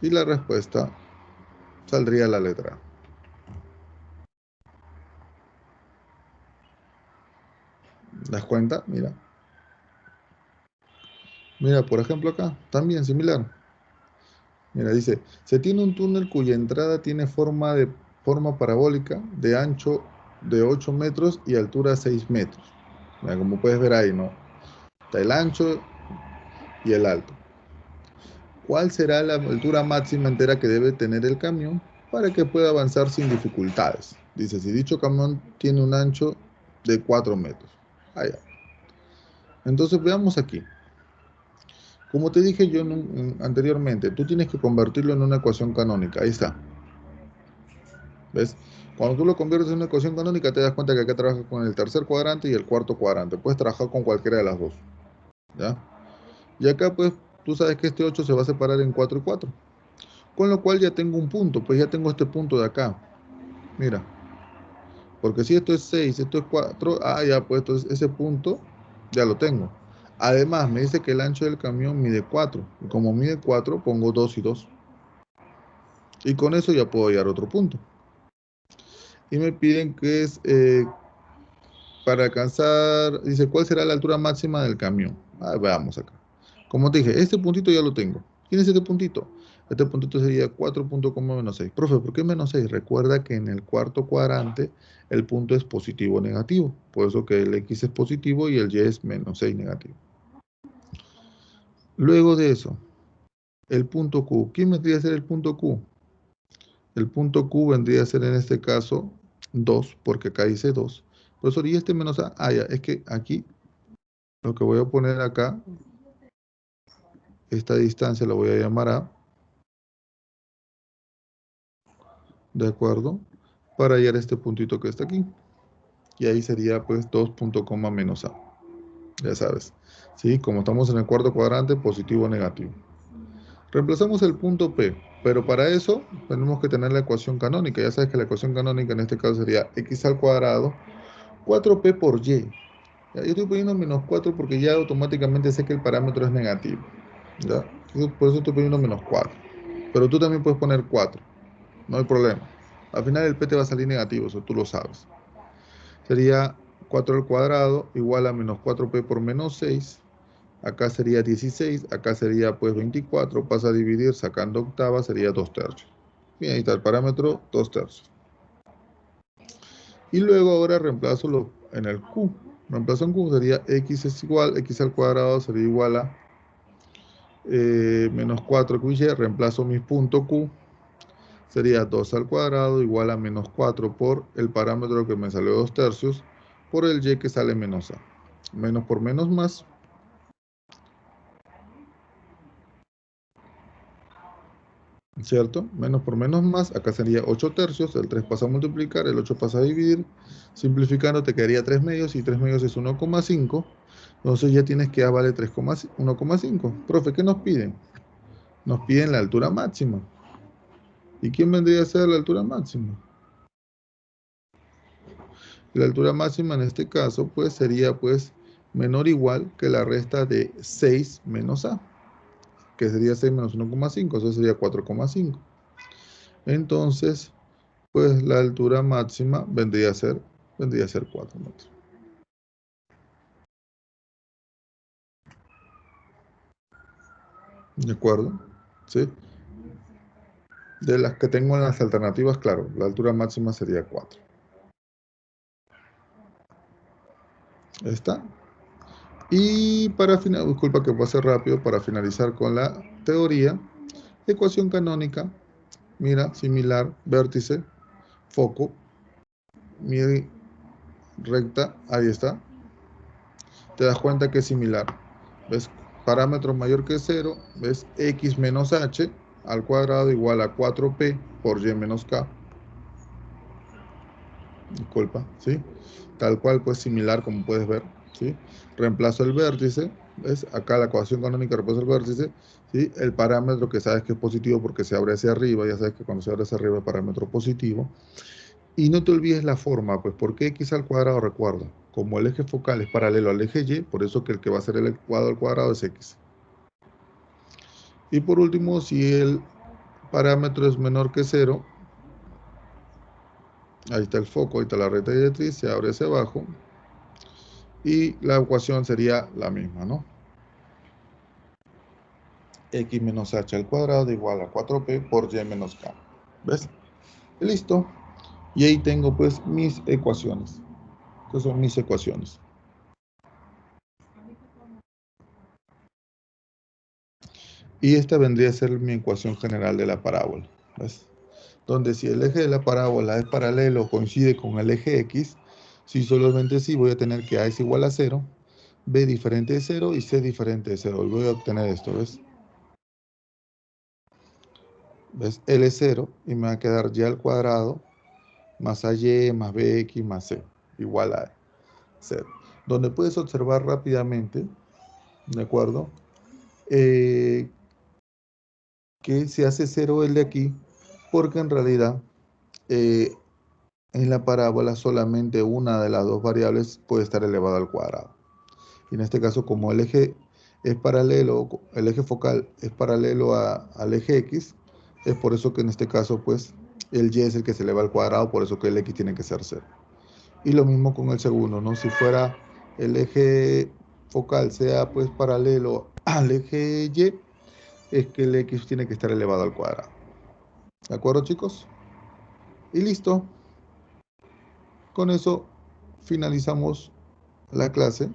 Y la respuesta saldría la letra A. ¿Das cuenta? Mira. Mira, por ejemplo acá, también similar. Mira, dice, se tiene un túnel cuya entrada tiene forma parabólica de ancho de 8 metros y altura 6 metros. Mira, como puedes ver ahí, ¿no? Está el ancho y el alto. ¿Cuál será la altura máxima entera que debe tener el camión para que pueda avanzar sin dificultades? Dice, si dicho camión tiene un ancho de 4 metros. Allá. Entonces veamos aquí. Como te dije yo anteriormente, tú tienes que convertirlo en una ecuación canónica. Ahí está. ¿Ves? Cuando tú lo conviertes en una ecuación canónica, te das cuenta que acá trabajas con el tercer cuadrante y el cuarto cuadrante. Puedes trabajar con cualquiera de las dos. ¿Ya? Y acá, pues, tú sabes que este 8 se va a separar en 4 y 4. Con lo cual ya tengo un punto. Pues ya tengo este punto de acá. Mira. Porque si esto es 6, esto es 4, ya, pues entonces ese punto ya lo tengo. Además, me dice que el ancho del camión mide 4. Y como mide 4, pongo 2 y 2. Y con eso ya puedo hallar otro punto. Y me piden que es para alcanzar, dice, ¿cuál será la altura máxima del camión? Veamos acá. Como te dije, este puntito ya lo tengo. ¿Quién es este puntito? Este puntito sería 4.6 menos 6. Profe, ¿por qué menos 6? Recuerda que en el cuarto cuadrante el punto es positivo o negativo. Por eso que el x es positivo y el y es menos 6 negativo. Luego de eso, el punto Q. ¿Quién vendría a ser el punto Q? El punto Q vendría a ser en este caso 2, porque acá dice 2. Profesor, ¿y este menos A? Ya, es que aquí lo que voy a poner acá, esta distancia la voy a llamar A, ¿de acuerdo? Para hallar este puntito que está aquí. Y ahí sería pues 2 punto coma menos A. Ya sabes. ¿Sí? Como estamos en el cuarto cuadrante, positivo o negativo. Reemplazamos el punto P, pero para eso tenemos que tener la ecuación canónica. Ya sabes que la ecuación canónica en este caso sería x al cuadrado 4p por y. Ya, yo estoy poniendo menos 4 porque ya automáticamente sé que el parámetro es negativo. ¿Ya? Por eso estoy poniendo menos 4. Pero tú también puedes poner 4. No hay problema. Al final el p te va a salir negativo, eso tú lo sabes. Sería 4 al cuadrado igual a menos 4p por menos 6. Acá sería 16, acá sería pues 24, pasa a dividir, sacando octava, sería 2 tercios. Bien, ahí está el parámetro 2 tercios. Y luego ahora reemplazo en el Q. Reemplazo en Q, sería x es igual, x al cuadrado sería igual a menos 4 QY, reemplazo mi punto Q, sería 2 al cuadrado igual a menos 4 por el parámetro que me salió 2 tercios, por el y que sale menos a. Menos por menos más. ¿Cierto? Menos por menos más, acá sería 8 tercios, el 3 pasa a multiplicar, el 8 pasa a dividir, simplificando te quedaría 3 medios, y 3 medios es 1,5, entonces ya tienes que A vale 1,5. Profe, ¿qué nos piden? Nos piden la altura máxima. ¿Y quién vendría a ser la altura máxima? La altura máxima en este caso pues sería pues menor o igual que la resta de 6 menos A, que sería 6 menos 1,5, eso sería 4,5. Entonces, pues la altura máxima vendría a ser 4 metros. ¿De acuerdo? ¿Sí? De las que tengo en las alternativas, claro, la altura máxima sería 4. ¿Está? Y para finalizar, disculpa que pase rápido, para finalizar con la teoría, ecuación canónica, mira, similar, vértice, foco, mi recta, ahí está. Te das cuenta que es similar. ¿Ves? Parámetro mayor que 0, ¿ves? X menos h al cuadrado igual a 4p por y menos k. Disculpa, ¿sí? Tal cual, pues similar como puedes ver, ¿sí? Reemplazo el vértice, ¿Ves? Acá la ecuación canónica reemplaza el vértice, ¿sí? El parámetro que sabes que es positivo porque se abre hacia arriba, ya sabes que cuando se abre hacia arriba el parámetro positivo. Y no te olvides la forma, pues, ¿por qué x al cuadrado? Recuerda, como el eje focal es paralelo al eje y, por eso que el que va a ser el ecuado al cuadrado es x. Y por último, si el parámetro es menor que 0, ahí está el foco, ahí está la recta directriz, se abre hacia abajo, y la ecuación sería la misma, ¿no? X menos h al cuadrado igual a 4p por y menos k. ¿Ves? Listo. Y ahí tengo pues mis ecuaciones. Estas son mis ecuaciones. Y esta vendría a ser mi ecuación general de la parábola. ¿Ves? Donde si el eje de la parábola es paralelo o coincide con el eje X, si solamente sí voy a tener que A es igual a 0, B diferente de 0 y C diferente de 0. Y voy a obtener esto, ¿ves? ¿Ves? L es 0 y me va a quedar y al cuadrado más AY más BX más C igual a 0. Donde puedes observar rápidamente, ¿de acuerdo? Que se hace 0 el de aquí, porque en realidad en la parábola solamente una de las dos variables puede estar elevada al cuadrado. Y en este caso, como el eje es paralelo, el eje focal es paralelo al eje X, es por eso que en este caso, pues, el Y es el que se eleva al cuadrado, por eso que el X tiene que ser 0. Y lo mismo con el segundo, ¿no? Si fuera el eje focal sea, pues, paralelo al eje Y, es que el X tiene que estar elevado al cuadrado. ¿De acuerdo, chicos? Y listo. Con eso finalizamos la clase.